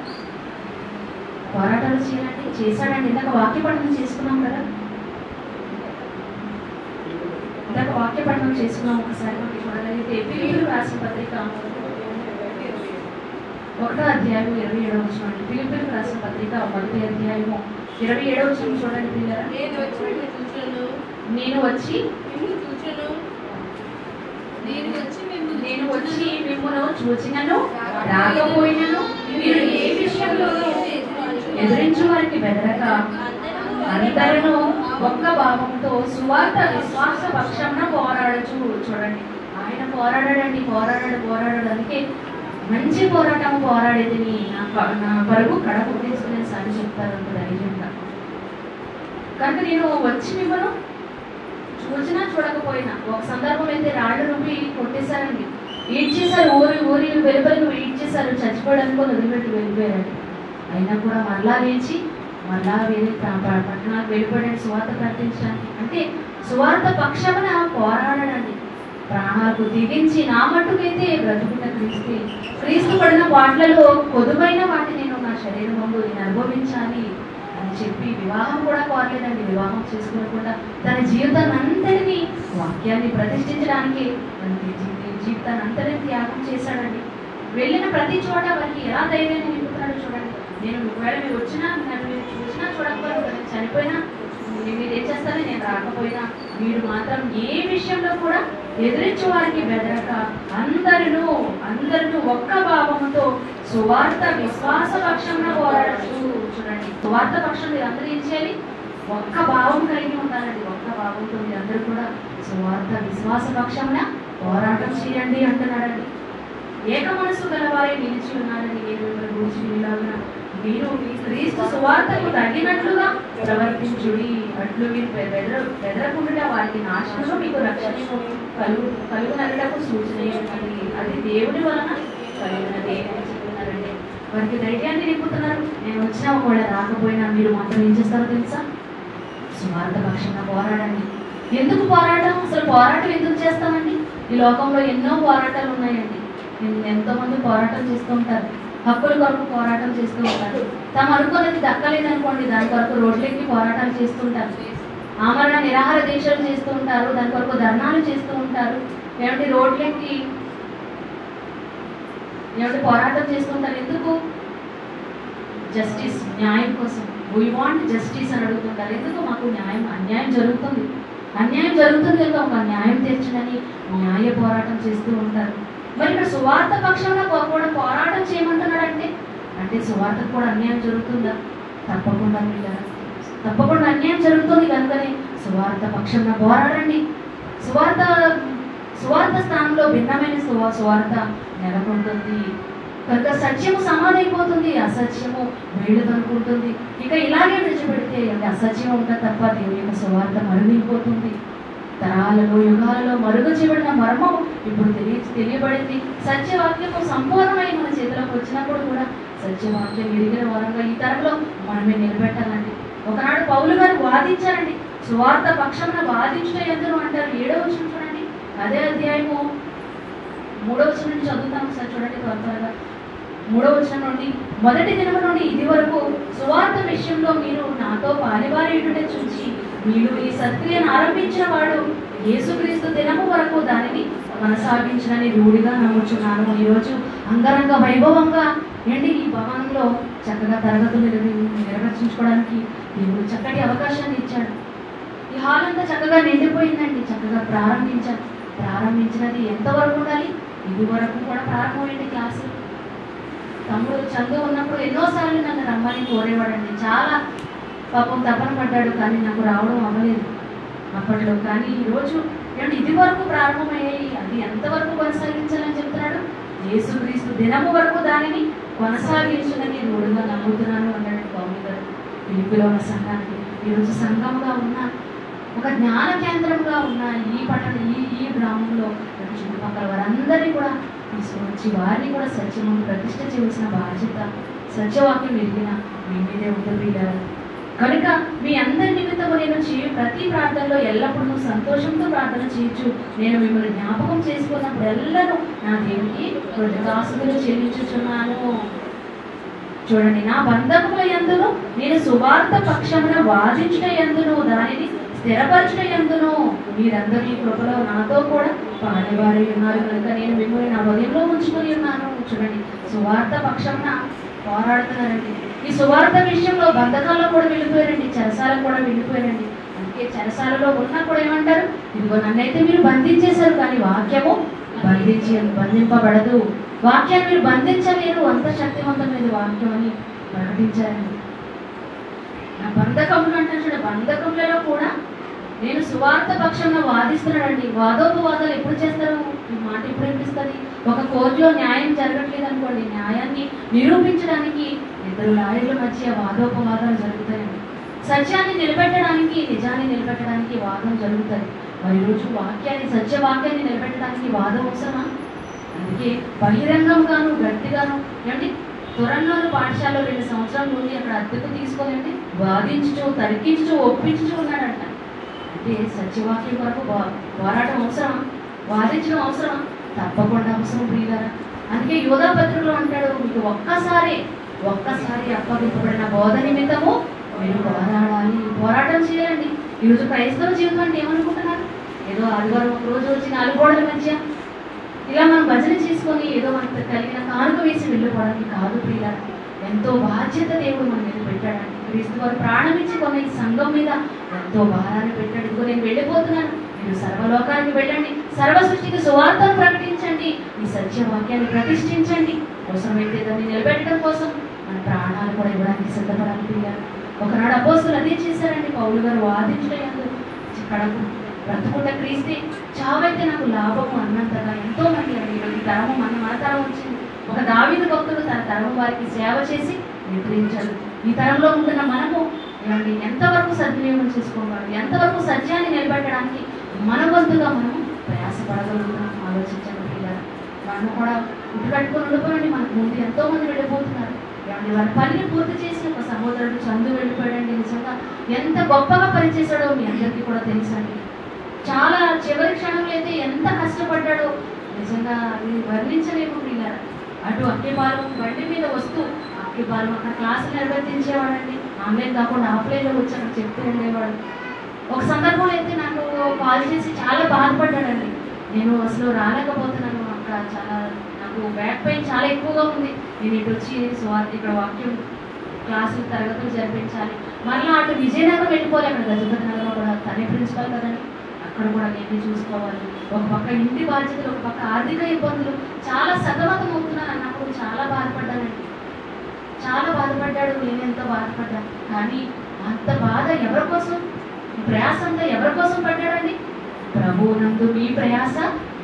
పోరాటాలు చేయాలంటే చేశాడండి. ఇందాక వాక్యపఠనం చేసుకున్నాం కదా, ఇందాక వాక్యపఠనం చేసుకున్నాం. ఒకసారి మనకి చూడగలిగితే ఫిలిప్పీయులకు రాసిన పత్రిక 1వ అధ్యాయం 27వ వచనం. ఫిలిప్పీయులకు రాసిన పత్రిక 1వ అధ్యాయం 27వ వచనం చూడండి పిల్లరా. నేను వచ్చి మిమ్మును చూచినను రాకపోయినను మీరు ఏ విషయంలోనూ ఎదురించు వారికి బెదరక అందరూ ఒక్క భావంతో సువార్త విశ్వాస పక్షంన పోరాడచ్చు. చూడండి, ఆయన పోరాడాడండి. పోరాడాడు. అందుకే మంచి పోరాటం పోరాడేది నా పరుగు కడప తీసుకునే సారి చెప్తారు అంత ధైర్యంగా. కనుక నేను వచ్చి మిమ్మల్ని చూసినా చూడకపోయినా, ఒక సందర్భం అయితే రాళ్ళు రుబ్బి కొట్టేశారండి, ఈడ్చేశారు, ఊరి వెలుపలకు ఈడ్చేశారు, చచ్చిపోయాడు అనుకొని వదిలిపెట్టి వెళ్ళిపోయారండి. అయినా కూడా మరలా లేచి మరలా వేరే పట్టణాలకు వెళ్ళిపోయాడు సువార్త ప్రకటించడానికి. అంటే సువార్త పక్షమున పోరాడాడండి. ప్రాణాలకు దిగించి నా మట్టుకైతే బ్రతుకున్న క్రీస్తు పడిన వాటిలలో కొదువైన వాటిని నేను నా శరీరం ముందు నేను అనుభవించాలి అని చెప్పి వివాహం కూడా కోరలేదండి. వివాహం చేసుకోకుండా తన జీవితాన్ని అంతటినీ వాక్యాన్ని ప్రతిష్ఠించడానికి జీవితాన్ని అంతటినీ త్యాగం చేశాడండి. వెళ్ళిన ప్రతి చోట వారికి ఎలా ధైర్యాన్ని నింపుతున్నాడు చూడండి. నేను ఒకవేళ మీరు వచ్చినా, నన్ను మీరు చూసినా చూడకపోయినా, నేను చనిపోయినా, మీరు ఏం చేస్తారో నేను రాకపోయినా, మీరు మాత్రం ఏ విషయంలో కూడా ఎదిరించు వారికి బెదరక అందరూ ఒక్క భావముతో సువార్త విశ్వాస పక్షంన పోరాడచ్చు. చూడండి, సువార్త పక్షం మీరు అందరూ ఏం చేయాలి? ఒక్క భావం కలిగి ఉండాలండి. ఒక్క భావంతో మీరందరూ కూడా సువార్త విశ్వాస పక్షంన పోరాటం చేయండి అంటున్నాడండి. ఏక మనసు గలవారే నిలిచి ఉన్నారని నేను మిమ్మల్ని గురించి మీలాగా మీరు క్రీస్తు సువార్తకు తగినట్లుగా ప్రవర్తించుడి. అట్లు మీరు బెదరకుండా వారికి నాశనము మీకు రక్షణ కలుగునకు సూచన ఏంటండి? అది దేవుని వలన కలిగినది అని చెప్తున్నారండి. వారికి ధైర్యాన్ని నింపుతున్నారు. నేను వచ్చినా కూడా రాకపోయినా మీరు మాత్రం ఏం చేస్తారో తెలుసా? సువార్త పక్షంగా పోరాడండి. ఎందుకు పోరాటం? అసలు పోరాటం ఎందుకు చేస్తామండి? ఈ లోకంలో ఎన్నో పోరాటాలు ఉన్నాయండి. ఎంతోమంది పోరాటం చేస్తూ ఉంటారు. హక్కుల కొరకు పోరాటం చేస్తూ ఉంటారు. తాము అనుకున్నది దక్కలేదనుకోండి, దాని కొరకు రోడ్లెక్కి పోరాటాలు చేస్తుంటారు. ఆమరణ నిరాహార దీక్షలు చేస్తూ ఉంటారు. దాని కొరకు ధర్నాలు చేస్తూ ఉంటారు. ఏమంటే రోడ్లెక్కి పోరాటం చేస్తుంటారు. ఎందుకు? జస్టిస్, న్యాయం కోసం. వీ వాంట్ జస్టిస్ అని అడుగుతుంటారు. ఎందుకు? మాకు అన్యాయం జరుగుతుంది కనుక ఒక న్యాయం తీర్చడని న్యాయ పోరాటం చేస్తూ ఉంటారు. మరి ఇక్కడ సువార్త పక్షంలో కూడా పోరాటం చేయమంటున్నాడంటే అంటే సువార్తకు కూడా అన్యాయం జరుగుతుందా? తప్పకుండా అన్యాయం జరుగుతుంది. కనుకనే సువార్త పక్షంలో పోరాడండి. సువార్త స్థానంలో భిన్నమైన సువార్త నెలకొంటుంది కనుక సత్యము సమాధైపోతుంది, అసత్యము వేడుదనుకుంటుంది. ఇక ఇలాగే విడిచిపెడితే అసత్యం ఉంట తప్ప దేవుని యొక్క సువార్త మరుగైపోతుంది. తరాలలో యుగాలలో మరుగు చేయబడిన మర్మం ఇప్పుడు తెలియబడింది. సత్యవాక్యము సంపూర్ణమై మన చేతిలోకి వచ్చినప్పుడు కూడా సత్యవాక్యం ఎరిగిన వారంగా ఈ తరంలో మనమే నిలబెట్టాలండి. ఒకనాడు పౌలు గారు వాదించారండి. సువార్త పక్షమున వాదించడం ఎందుకు అంటారు? 7వ వచనం చూడండి. అదే అధ్యాయము 3వ వచనం నుంచి చదువుతాం సార్. చూడండి త్వరగా 3వ వచనం నుండి. మొదటి దినము నుండి ఇది వరకు సువార్త విషయంలో మీరు నాతో పాలివారేయుటనే చూచి మీరు ఈ సత్క్రియను ఆరంభించిన వాడు యేసుక్రీస్తు దినము వరకు దానిని కొనసాగించనని రూఢిగా నమ్ముచున్నాను. ఈరోజు అంగరంగ వైభవంగా ఈ భవనంలో చక్కగా తరగతులు నిర్వహించుకోవడానికి దేవుడు చక్కటి అవకాశాన్ని ఇచ్చాడు. ఈ హాల్ అంతా చక్కగా నిండిపోయిందండి. చక్కగా ప్రారంభించినది ఎంతవరకు ఉండాలి? ఇది వరకు కూడా ప్రారంభమైంది క్లాసు. తమ్ముడు చందు ఉన్నప్పుడు ఎన్నోసార్లు నన్ను రమ్మని కోరేవాడండి. చాలా పాపం తపన పడ్డాడు, కానీ నాకు రావడం అవ్వలేదు అప్పట్లో. కానీ ఈరోజు ఇది వరకు ప్రారంభమయ్యాయి, అది ఎంతవరకు కొనసాగించాలని చెప్తున్నాడు? యేసుక్రీస్తు దినము వరకు దానిని కొనసాగించునని రూఢిగా నమ్ముతున్నాను అన్నాడు పౌలు గారు ఫిలిప్పీలో ఉన్న సంఘానికి. ఈరోజు సంఘంగా ఉన్న ఒక జ్ఞాన కేంద్రంగా ఉన్న ఈ పట్టణ ఈ గ్రామంలో చుట్టుపక్కల వారందరినీ కూడా తీసుకువచ్చి వారిని కూడా సత్యమును ప్రతిష్ఠ చేయాల్సిన బాధ్యత సత్యవాక్యం ఎరిగిన మీ మీదే ఉంటుంది. కనుక మీ అందరి నిమిత్తము నేను ప్రతి ప్రార్థనలో ఎల్లప్పుడూ సంతోషంతో ప్రార్థన చేయొచ్చు. నేను మిమ్మల్ని జ్ఞాపకం చేసుకున్నప్పుడు ఎల్లనూ నా దేవునికి కృతజ్ఞతాస్తుతులు చెల్లించుచున్నాను. చూడండి, నా బంధముల యందును నేను సువార్త పక్షమున వాదించుట యందును దానిని స్థిరపరచుట యందును మీరందరూ ఈ కృపలో నాతో కూడా పాలివారై ఉన్నారు కనుక నేను మిమ్మల్ని నా హృదయంలో ఉంచుకొని ఉన్నాను. చూడండి, సువార్త పక్షమున పోరాడుతున్నారండి. ఈ సువార్త విషయంలో బంధకాల్లో కూడా వెళ్ళిపోయారండి, చెరసాలకు కూడా వెళ్ళిపోయారండి. అందుకే చెరసాలలో ఉన్నా కూడా ఏమంటారు? ఇదిగో నన్నైతే మీరు బంధించేశారు, కానీ వాక్యము బంధింపబడదు. వాక్యాన్ని మీరు బంధించలేరు, అంత శక్తివంతమైన వాక్యం అని ప్రకటించారండి. నా బంధకములు అంటే చూడండి, బంధకములలో కూడా నేను సువార్త పక్షంగా వాదిస్తున్నాడండి. వాదోపవాదాలు ఎప్పుడు చేస్తారు? ఈ మాట ఎప్పుడు వినిపిస్తుంది? ఒక కోర్టులో న్యాయం జరగట్లేదు అనుకోండి, న్యాయాన్ని నిరూపించడానికి ఇద్దరు లాయర్ల మధ్య వాదోపవాదాలు జరుగుతాయండి. సత్యాన్ని నిలబెట్టడానికి, నిజాన్ని నిలబెట్టడానికి వాదం జరుగుతుంది. మరి ఈరోజు సత్యవాక్యాన్ని నిలబెట్టడానికి వాదం అవసరమా? అందుకే బహిరంగంగాను గట్టిగాను త్వరలోని పాఠశాలలో 2 సంవత్సరాల నుండి అక్కడ అద్దెకు తీసుకోలేండి వాదించు, తర్కించు, ఒప్పించు ఉన్నాడంట. అంటే సత్యవాక్యం వరకు పోరాటం అవసరమా? వాదించడం అవసరమా? తప్పకుండా అవసరం ప్రియులారా. అందుకే యోధా పత్రికలో అంటాడు, మీకు ఒక్కసారి అప్పగింపబడిన బోధ నిమిత్తము మీరు పోరాటం చేయాలండి. ఈరోజు క్రైస్తవ జీవితం అంటే ఏమనుకుంటున్నారు? ఏదో ఆదివారం ఒక రోజు వచ్చి 4 గోడల మధ్య ఇలా మనం భజన చేసుకొని ఏదో మనకు కలిగిన కానుక వేసి వెళ్ళిపోవడానికి కాదు ప్రియులారా. ఎంతో బాధ్యత దేవుడు మన మీద పెట్టాడండి. క్రీస్తు వారు ప్రాణం ఇచ్చి కొన్న ఈ సంఘం మీద ఎంతో భారాన్ని పెట్టాడు. ఇదిగో నేను వెళ్ళిపోతున్నాను, మీరు సర్వలోకానికి వెళ్ళండి, సర్వ సృష్టికి సువార్తను ప్రకటించండి, ఈ సత్యవాక్యాన్ని ప్రతిష్ఠించండి. అవసరమైతే దాన్ని నిలబెట్టడం కోసం మన ప్రాణాలు కూడా ఇవ్వడానికి సిద్ధపడాలి పిల్లలు. ఒకనాడు అపోస్తులు అదే చేశారండి. పౌలు గారు వాదించలేదు, కడకు బ్రతుకుంట క్రీస్తే, చావైతే నాకు లాభము అన్నంతగా ఎంతో మంది అండి. ఈ తరము మన తరం వచ్చింది. ఒక దావీదు భక్తుడు తన తరం వారికి సేవ చేసి నిద్రించాడు. ఈ తరంలో ఉంటున్న మనము ఏమండి ఎంతవరకు సద్వినియోగం చేసుకోవాలి, ఎంతవరకు సత్యాన్ని నిలబెట్టడానికి మన వంతుగా మనం ప్రయాసపడగలుగుతున్నాం ఆలోచించండి పిల్లలు. మనం కూడా గుర్తుపెట్టుకొని ఉండిపోయండి. మనకు ముందు ఎంతో మంది వెళ్ళిపోతున్నారు. ఏమండి వారి పనిని పూర్తి చేసి ఒక సహోదరుడు చందు వెళ్ళిపోయాడండి. నిజంగా ఎంత గొప్పగా పనిచేశాడో మీ అందరికీ కూడా తెలుసండి. చాలా చివరి క్షణంలో అయితే ఎంత కష్టపడ్డాడో నిజంగా అది వర్ణించలేము పిల్లలు. అటు అక్కిపాలెం బండి మీద వస్తూ అక్కిపాలెం అక్కడ క్లాసులు నిర్వర్తించేవాడండి. ఆన్లైన్ కాకుండా ఆఫ్లైన్లో వచ్చి అక్కడ చెప్తూ ఉండేవాడు. ఒక సందర్భంలో అయితే నాకు కాల్ చేసి చాలా బాధపడ్డాడండి. నేను అసలు రాలేకపోతున్నాను, అక్కడ చాలా నాకు బ్యాక్ పెయిన్ చాలా ఎక్కువగా ఉంది, నేను ఇటు వచ్చి స్వార్థ ఇక్కడ వాక్యం క్లాసులు తరగతులు జరిపించాలి, మళ్ళీ అటు విజయనగరం వెళ్ళిపోవాలి, అక్కడ గజపతి నగరంలో కూడా తనే ప్రిన్సిపల్ కదండి, అక్కడ కూడా నేనే చూసుకోవాలి, ఒక పక్క ఇంటి బాధ్యతలు, ఒక పక్క ఆర్థిక ఇబ్బందులు, చాలా సతమతం అవుతున్నాను అన్నప్పుడు చాలా బాధపడ్డానండి. చాలా బాధపడ్డాడు, నేను ఎంతో బాధపడ్డాను. కానీ అంత బాధ ఎవరి కోసం, ఈ ప్రయాస అంతా ఎవరి కోసం పడ్డాడండి? ప్రభువునందు మీ ప్రయాస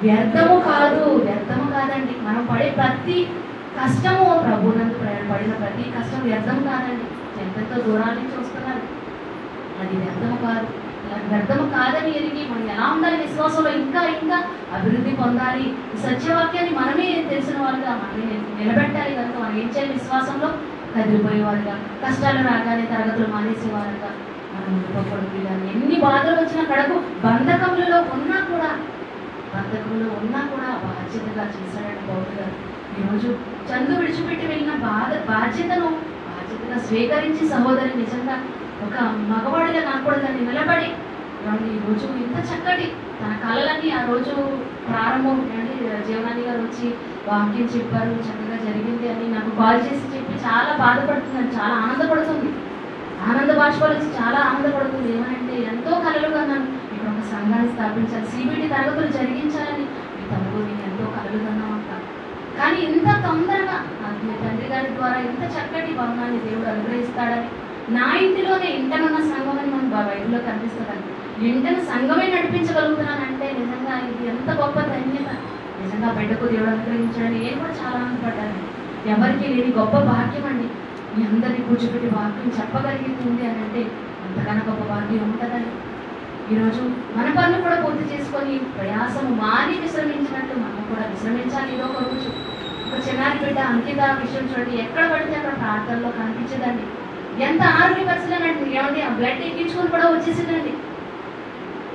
వ్యర్థము కాదు, వ్యర్థము కాదండి. మనం పడే ప్రతి కష్టము, ప్రభువునందు పడిన ప్రతి కష్టం వ్యర్థం కాదండి. ఎంతెంతో దూరాల నుంచి వస్తున్నారు, అది వ్యర్థము కాదు. వ్యర్థము కాదని ఎరిగి మనం ఎలా ఉండాలి, విశ్వాసంలో ఇంకా ఇంకా అభివృద్ధి పొందాలి. సత్యవాక్యాన్ని మనమే తెలిసిన వాళ్ళుగా మనమే నిలబెట్టాలి. కనుక మనం ఏం చేయాలి, విశ్వాసంలో కదిలిపోయేవారుగా, కష్టాలు రాగానే తరగతులు మానేసేవారుగా మనం ఉండిపోకూడదు. ఎన్ని బాధలు వచ్చినా కడకు బంధకములలో ఉన్నా కూడా బాధ్యతగా చేశాడండి పౌలు గారు. ఈరోజు చందు విడిచిపెట్టి వెళ్ళిన బాధ్యతగా స్వీకరించి సహోదరి నిజంగా ఒక మగవాడిగా నాకు కూడా దాన్ని నిలబడి ఈరోజు ఇంత చక్కటి తన కళలన్నీ ఆ రోజు ప్రారంభం అండి. జీవనాని గారు వచ్చి వాక్యం చెప్పారు, చక్కగా జరిగింది అని నాకు కాల్ చేసి చెప్పి చాలా బాధపడుతున్నాను, చాలా ఆనందపడుతుంది, ఆనంద బాష్పాలు వచ్చి చాలా ఆనందపడుతుంది. ఏమనంటే ఎంతో కళలు కన్నాను, ఇక్కడ ఒక సంఘాన్ని స్థాపించాలి, సిబిటి తరగతులు జరిగించాలని మీ తమ్ముడు నేను ఎంతో కళలు కన్నాం అంట. కానీ ఇంత తొందరగా మీ తండ్రి గారి ద్వారా ఇంత చక్కటి భవనాన్ని దేవుడు అనుగ్రహిస్తాడని, నా ఇంటిలోనే ఇంటనున్న సంఘం అని మనం బైబిల్లో కనిపిస్తుందండి. ఇంటను సంఘమే నడిపించగలుగుతున్నానంటే నిజంగా ఇది ఎంత గొప్ప ధన్యత. నిజంగా బిడ్డకు దేవుడు అనుగ్రహించాడని నేను కూడా చాలా ఆనందపడ్డాను. ఎవరికి లేని గొప్ప భాగ్యం అండి. మీ అందరినీ కూర్చోబెట్టి వాక్యం చెప్పగలిగింది అని అంటే అంతకన్నా గొప్ప భాగ్యం ఉంటుందని. ఈరోజు మన పనులు కూడా పూర్తి చేసుకొని ప్రయాసము మాని విశ్రమించినట్టు మనం కూడా విశ్రమించాలి. ఏదో ఒక రోజు ఒక చిన్నారి బిడ్డ అంకిత విషయం చూడండి, ఎక్కడ పడితే అక్కడ ప్రార్థనలో కనిపించదండి. ఎంత ఆరోగ్య పరిస్థితులండి, ఏమండి ఆ బ్లడ్ ఎక్కించుకొని కూడా వచ్చేసిందండి.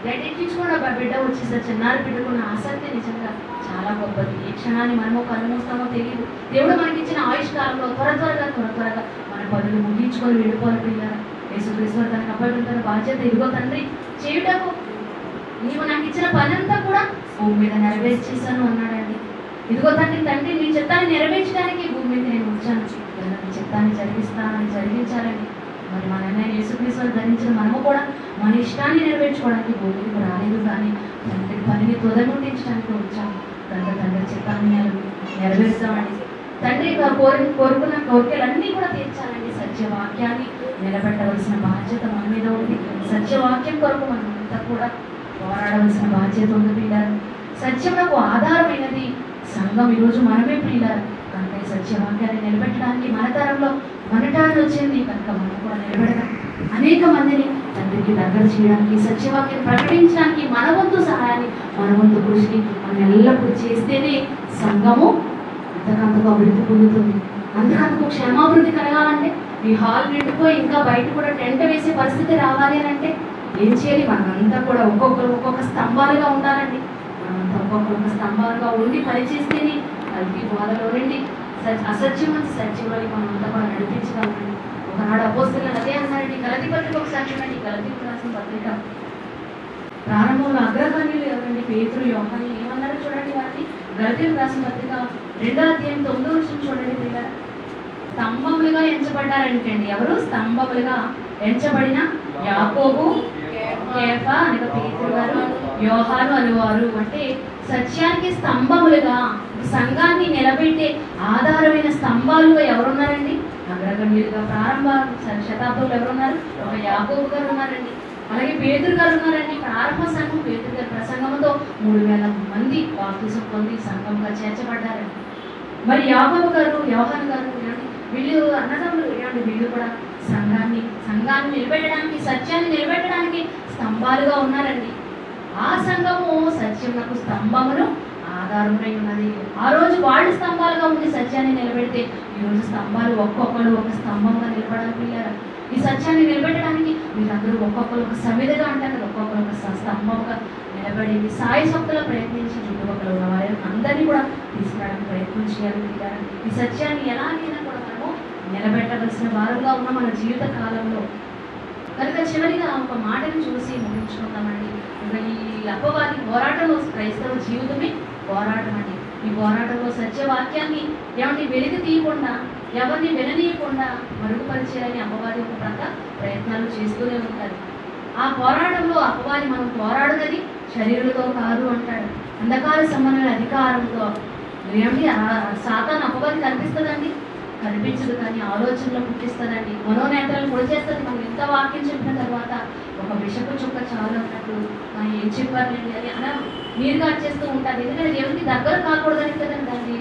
బ్లడ్ ఎక్కించుకొని ఆ బిడ్డ వచ్చేసారు. చిన్నారి బిడ్డకున్న ఆసక్తి నిజంగా చాలా గొప్పది. ఏ క్షణాన్ని మనము కళ్ళు మూస్తామో తెలియదు. దేవుడు మనకి ఇచ్చిన ఆయుష్కాలంలో త్వరగా మన పనులు ముగించుకొని వెళ్ళిపోవాలి పిల్లలు. యేసుక్రీస్తు తనకు అప్పగించిన బాధ్యత ఇదిగో తండ్రి చేయుటకు నీవు నాకు ఇచ్చిన పని అంతా కూడా భూమి మీద నెరవేర్చేశాను అన్నాడండి. ఇదిగో తండ్రి నీ చిత్తాన్ని నెరవేర్చడానికి భూమి మీద నేను వచ్చాను, నీ చిత్తాన్ని జరిగించాలని. మరి మన అన్నయ్య యేసుక్రీస్తు ధరించిన మనము కూడా మన ఇష్టాన్ని నెరవేర్చుకోవడానికి భూమి మీద రాలేదు, కానీ తండ్రి పనిని తొదముట్టించడానికి వచ్చాము. తండ్రి చిత్తాన్ని నెరవేర్చామండి. తండ్రి కోరుకున్న కోరికలన్నీ కూడా తీర్చాలండి. సత్యవాక్యాన్ని నిలబెట్టవలసిన బాధ్యత మన మీద ఉంది. సత్యవాక్యం కొరకు మనం అంతా కూడా పోరాడవలసిన బాధ్యత ఉంది పిల్లలు. సత్యమునకు ఆధారమైనది సంఘం. ఈరోజు మనమే పిల్లలు కనుక ఈ సత్యవాక్యాన్ని నిలబెట్టడానికి మన తరంలో మన టర్న్ వచ్చింది కనుక మనం కూడా నిలబెడదాం. అనేక మందిని తండ్రికి దగ్గర చేయడానికి, సత్యవాక్యం ప్రకటించడానికి మన వంతు సహాయాన్ని, మన వంతు కృషిని మనం ఎల్లప్పుడూ చేస్తేనే సంఘము అంతకంతకు అభివృద్ధి పొందుతుంది. అంతకంతకు క్షేమాభివృద్ధి కలగాలంటే ఈ హాల్ నిండిపోయి ఇంకా బయట కూడా టెంట్ వేసే పరిస్థితి రావాలి అని అంటే ఏం చేయాలి? మనంతా కూడా ఒక్కొక్క స్తంభాలుగా ఉండాలండి. మనంతా ఒక్కొక్క స్తంభాలుగా ఉండి పనిచేస్తేనే కల్తీ బోధలో నుండి అసత్యం నుంచి సత్యంలోని మనంతా కూడా నడిపించగలండి. ఒకనాడు అపోస్తలులు అదే అన్నారండి. గలతీ పత్రిక ఒక సాక్ష్యం అండి. గలతీ రాసిన పత్రిక ప్రారంభంలో అగ్రగణ్యులు ఎవరండి? పేతురు, యోహాను ఏమన్నారో చూడండి. వారిని గలతీయులకు రాసిన పత్రిక 2వ అధ్యాయం 9వ వచనం చూడండి పిల్లలు. స్తంభములుగా ఎంచబడ్డారంటండి. ఎవరు స్తంభములుగా ఎంచబడిన యాకోబు, కేఫా అనగా పేతురు గారు, యోహాను అనేవారు. అంటే సత్యానికి స్తంభములుగా, సంఘాన్ని నిలబెట్టే ఆధారమైన స్తంభాలుగా ఎవరున్నారండి? అగ్రగణ్యులుగా ప్రారంభ శతాబ్దంలో ఎవరున్నారు? ఒక యాకోబు గారు ఉన్నారండి. అలాగే పేతురు గారు ఉన్నారండి. ప్రారంభ సంఘం పేతురు గారి ప్రసంగంతో 3000 మంది బాప్తిసం పొంది సంఘంగా చేర్చబడ్డారండి. మరి యాకోబు గారు, యోహాను గారు వీళ్ళు అన్నదమ్ములు వీళ్ళు కూడా సంఘాన్ని నిలబెట్టడానికి, సత్యాన్ని నిలబెట్టడానికి స్తంభాలుగా ఉన్నారండి. ఆ సంఘము సత్యమునకు స్తంభమును ఆధారమునై ఉన్నది. ఆ రోజు వాళ్ళు స్తంభాలుగా ఉండి సత్యాన్ని నిలబెడితే ఈ రోజు స్తంభాలు ఒక్కొక్కరు ఒక స్తంభంగా నిలబడాలి పిల్లలు. ఈ సత్యాన్ని నిలబెట్టడానికి మీరందరూ ఒక్కొక్కరు ఒక సమిధిగా అంటారు కదా, ఒక్కొక్కరు ఒక స్తంభంగా నిలబడి సాయి శక్తులు ప్రయత్నించి చుట్టుపక్కల ఉన్న వారిని అందరినీ కూడా తీసుకురావడానికి ప్రయత్నం చేయాలి పిల్లలు. ఈ సత్యాన్ని ఎలాగైనా కూడా మనము నిలబెట్టవలసిన వారుగా ఉన్న మన జీవిత కాలంలో. కనుక చివరిగా ఒక మాటను చూసి ముగించుకుందామండి. ఈ అపవాది పోరాటంలో క్రైస్తవ జీవితమే పోరాటం అండి. ఈ పోరాటంలో సత్యవాక్యాన్ని వెలికి తీయకుండా, ఎవరిని విననీయకుండా మరుగుపరిచేయాలని అపవాది ఒక ప్రయత్నాలు చేస్తూనే ఉంటారు. ఆ పోరాటంలో అపవాది మనం పోరాడునది శరీరులతో కాదు అంటాడు. అంధకార సంబంధమైన అధికారంతో. సాతాను అపవాది కనిపిస్తుందండి? కనిపించదు, కానీ ఆలోచనలో పుట్టిస్తుందండి. మనోనేత్రాలు పొడి చేస్తుంది. మనం ఎంత వాక్యం చెప్పిన తర్వాత ఒక విషపు చుక్క చాలు అన్నట్టు ఏం చెప్పారండి అని అలా నీరుగా చేస్తూ ఉంటారు. ఎందుకంటే దేవునికి దగ్గర కాకూడదని కదండి దాన్ని.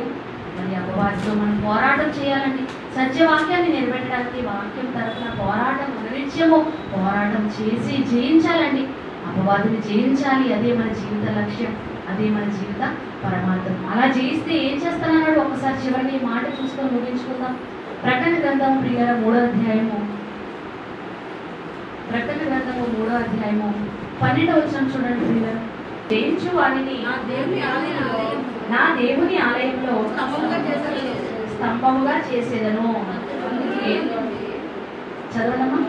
మరి అపవాదితో మనం పోరాటం చేయాలండి. సత్యవాక్యాన్ని నిలబెట్టడానికి వాక్యం తరఫున పోరాటం నిత్యము పోరాటం చేసి జయించాలండి. అపవాదిని జయించాలి. అదే మన జీవిత లక్ష్యం, అదే మన జీవిత పరమార్థం. అలా జయిస్తే ఏం చేస్తానన్నాడు? ఒకసారి చివరిని మాట చూసుకొని ముగించుకుందాం. ప్రకటన గ్రంథం ప్రియుల 3వ అధ్యాయము, ప్రకటన గ్రంథము 3వ అధ్యాయము 12వ వచనం చూడండి ప్రియులారా. జయించు వారిని నా దేవుని ఆలయంలో స్తంభముగా చేసేదను. చదవడమ్మా.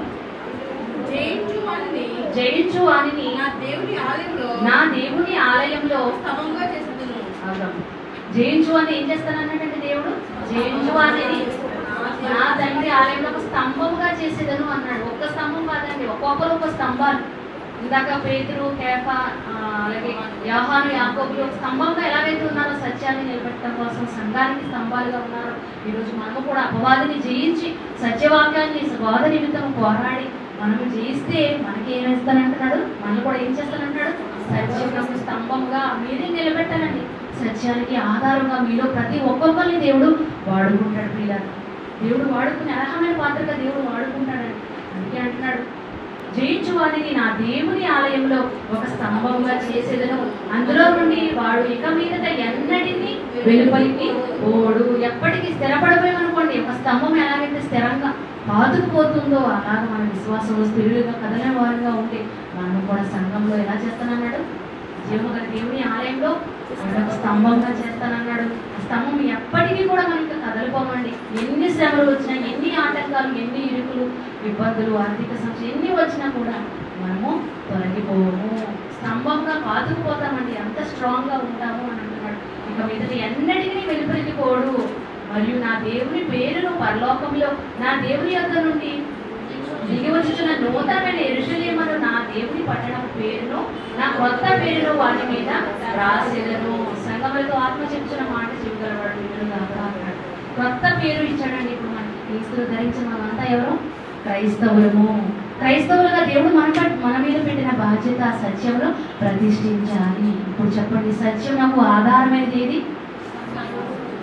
జయించు వారిని నా దేవుని ఆలయంలో స్తంభంగా చేసేదను. జయించు అని ఏం చేస్తానన్నాడంటే దేవుడు, జయించు అనేది నా తండ్రి ఆలయంలో ఒక స్తంభముగా చేసేదను అన్నాడు. ఒక్క స్తంభం కాదండి, ఒక్కొక్కరు ఒక స్తంభాలు. ఇందాక పేతురు, కేఫా, అలాగే యోహాను, యాకోబులు ఒక స్తంభంగా ఎలాగైతే ఉన్నారో సత్యాన్ని నిలబెట్టడం కోసం సంఘానికి స్తంభాలుగా ఉన్నారో, ఈరోజు మనము కూడా అపవాదిని జయించి సత్యవాక్యాన్ని బోధ నిమిత్తం పోరాడి మనము జయిస్తే మనకి ఏమేస్తానంటున్నాడు? మనల్ని కూడా ఏం చేస్తానంటాడు? సత్యమునకు స్తంభంగా మీరే నిలబెట్టాలండి. సత్యానికి ఆధారంగా మీలో ప్రతి ఒక్కొక్కరిని దేవుడు వాడుకుంటాడు పిల్లలు. దేవుడు వాడుకునే అర్హమైన పాత్రగా దేవుడు వాడుకుంటాడండి. అందుకే అంటున్నాడు, జయించు వారిని నా దేవుని ఆలయంలో ఒక స్తంభంగా చేసేదను. అందులో నుండి వాడు ఇక మీదట ఎన్నటినీ వెలుపలికి ఓడు. ఎప్పటికీ స్థిరపడిపోయామనుకోండి, ఒక స్తంభం ఎలాగైతే స్థిరంగా పాతుకుపోతుందో అలాగ మన విశ్వాసంలో స్థిరులుగా కదలని వారుగా ఉంటే మనం కూడా సంఘంలో ఎలా చేస్తానన్నాడు? జీవముగల దేవుని ఆలయంలో ఒక స్తంభంగా చేస్తానన్నాడు. ఆ స్తంభం ఎప్పటికీ కూడా మనకి కదలిపోమండి. ఎన్ని శ్రమలు వచ్చినా, ఎన్ని ఆటంకాలు, ఎన్ని ఇరుకులు, ఇబ్బందులు, ఆర్థిక సమస్య ఎన్ని వచ్చినా కూడా మనము తొలగిపోము. స్తంభంగా పాతుకుపోతామండి. అంత స్ట్రాంగ్గా ఉంటాము అని అంటున్నాడు. ఇక మీదటి ఎన్నటికీ వెలుపలికి పోడు. మరియు నా దేవుని పేరును పరలోకంలో నా దేవుని యొద్ద నుండి దిగి వచ్చుచున్న నూతనమైన యెరూషలేమును నా దేవుని పట్టణం పేరును, నా కొత్త పేరును వాటి మీద రాసేదను. సంఘములతో ఆత్మ చెప్తున్న మాట చెప్పగలవాడు అన్నాడు. కొత్త పేరు ఇచ్చాడండి. ఇప్పుడు మనకి క్రీస్తులు ధరించిన మనంతా ఎవరు? క్రైస్తవులము. క్రైస్తవులుగా దేవుడు మన మీద పెట్టిన బాధ్యత సత్యమును ప్రతిష్ఠించాలి. ఇప్పుడు చెప్పండి, సత్యమునకు ఆధారమైనది ఏది?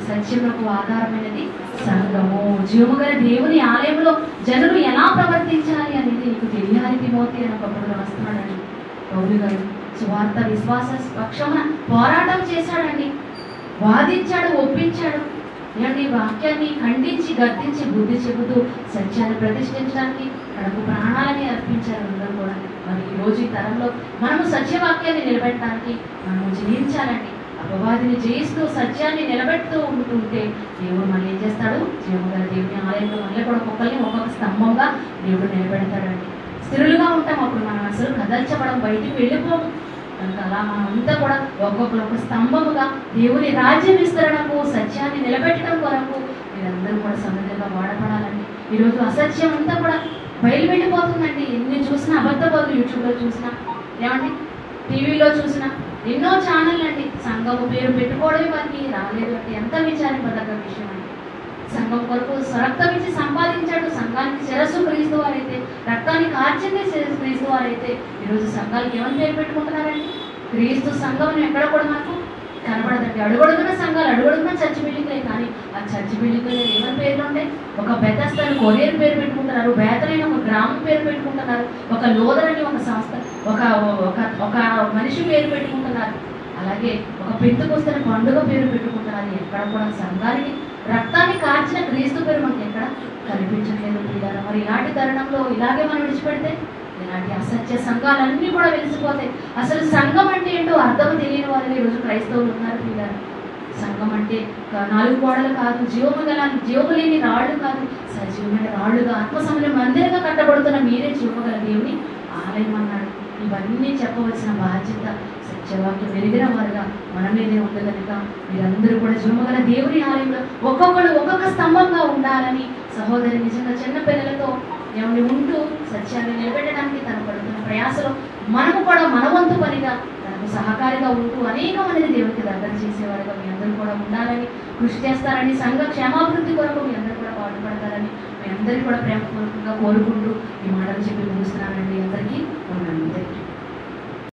సత్యమునకు ఆధారమైనది సంఘము. జీవముగల దేవుని ఆలయంలో జనులు ఎలా ప్రవర్తించాలి అనేది నీకు తెలియాలి తిమోతి అని ఒకప్పుడు రాస్తున్నాడండి పౌలు గారు. సువార్త విశ్వాస పక్షమున పోరాటం చేశాడండి, వాదించాడు, ఒప్పించాడు. ఇలాంటి వాక్యాన్ని ఖండించి గద్దించి బుద్ధి చెబుతూ సత్యాన్ని ప్రతిష్ఠించడానికి కడకు ప్రాణాలని అర్పించారు అందరూ కూడా. మరి ఈరోజు ఈ తరంలో మనము సత్యవాక్యాన్ని నిలబెట్టడానికి మనము జయించాలండి. అపవాదిని జయిస్తూ సత్యాన్ని నిలబెడుతూ ఉంటుంటే దేవుడు మళ్ళీ ఏం చేస్తాడు? జీవముగల దేవుని ఆలయంలో మళ్ళీ కూడా ఒక్కొక్క స్తంభంగా దేవుడు నిలబెడతాడండి. స్థిరులుగా ఉంటాం. అప్పుడు మనం అసలు కదల్చబడం, బయటికి వెళ్ళిపోము. కనుక అలా మనమంతా కూడా ఒక్కొక్కరు ఒక స్తంభముగా దేవుని రాజ్య విస్తరణకు, సత్యాన్ని నిలబెట్టడం కొరకు మీరందరూ కూడా సమర్థంగా వాడపడాలండి. ఈరోజు అసత్యం అంతా కూడా బయలు వెళ్ళిపోతుందండి. ఎన్ని చూసినా అబద్ధ బదులు యూట్యూబ్లో చూసినా ఏమండి టీవీలో చూసిన ఎన్నో ఛానల్ అండి. సంఘము పేరు పెట్టుకోవడమే వారికి రాలేదు అంటే ఎంత విచారింపదగ్గ విషయం అండి. సంఘం కొరకు రక్తం ఇచ్చి సంపాదించాడు. సంఘానికి శిరస్సు క్రీస్తు వారైతే, రక్తానికి కార్చిందే క్రీస్తు వారైతే, ఈరోజు సంఘాలకు ఏమని పేరు పెట్టుకుంటున్నారండి? క్రీస్తు సంఘం ఎక్కడ కూడా మనకు కనబడదండి. అడుగడుగున సంఘాలు, అడుగడుగున చర్చి బిల్డింగ్లే, కానీ ఆ చర్చి బిల్డింగ్లో ఏమని పేర్లు ఉంటాయి? ఒక బెతస్త కొరియర్ పేరు పెట్టుకుంటున్నారు, బేతలైన ఒక గ్రామం పేరు పెట్టుకుంటున్నారు, ఒక లోదర్ అని ఒక సంస్థ, ఒక ఒక ఒక మనిషి పేరు పెట్టుకుంటున్నారు. అలాగే ఒక పెంతుకొస్తున్న పండుగ పేరు పెట్టుకుంటున్నారు. ఎక్కడ కూడా సంఘానికి రక్తాన్ని కార్చిన క్రీస్తు పేరు మనకి ఎక్కడ కనిపించట్లేదు ప్రియులారా. మరి ఇలాంటి తరుణంలో ఇలాగే మనం విడిచిపెడితే ఇలాంటి అసత్య సంఘాలన్నీ కూడా వెలిసిపోతాయి. అసలు సంఘం అంటే ఏంటో అర్థం తెలియని వారిని ఈరోజు క్రైస్తవులు ఉన్నారు ప్రియులారా. సంఘం అంటే 4 గోడలు కాదు, జీవము లేని రాళ్ళు కాదు, సజీవమైన రాళ్ళుగా ఆత్మసమయ మందిరంగా కట్టబడుతున్న మీరే జీవగల దేవుని ఆలయం అన్నాడు. ఇవన్నీ చెప్పవలసిన బాధ్యత సత్యవాక్యం వెలిగిన వారుగా మన మీదే ఉంది కనుక మీరందరూ కూడా జీవగల దేవుని ఆలయంలో ఒక్కొక్కరు ఒక్కొక్క స్తంభంగా ఉండాలని సహోదరి నిజంగా చిన్న పిల్లలతో ఏమని ఉంటూ సత్యాన్ని నిలబెట్టడానికి తను పడుతున్న ప్రయాసలో మనము కూడా మన వంతు పనిగా తనకు సహకారిగా ఉంటూ అనేక మందిని దేవునికి దగ్గర చేసేవారుగా మీ అందరూ కూడా ఉండాలని కృషి చేస్తారని, సంఘ క్షేమాభివృద్ధి కొరకు మీ అందరూ కూడా పాటుపడతారని మీ అందరికీ కూడా ప్రేమపూర్వకంగా కోరుకుంటూ ఈ మాటలు చెప్పి ముగిస్తున్నానండి. అందరికీ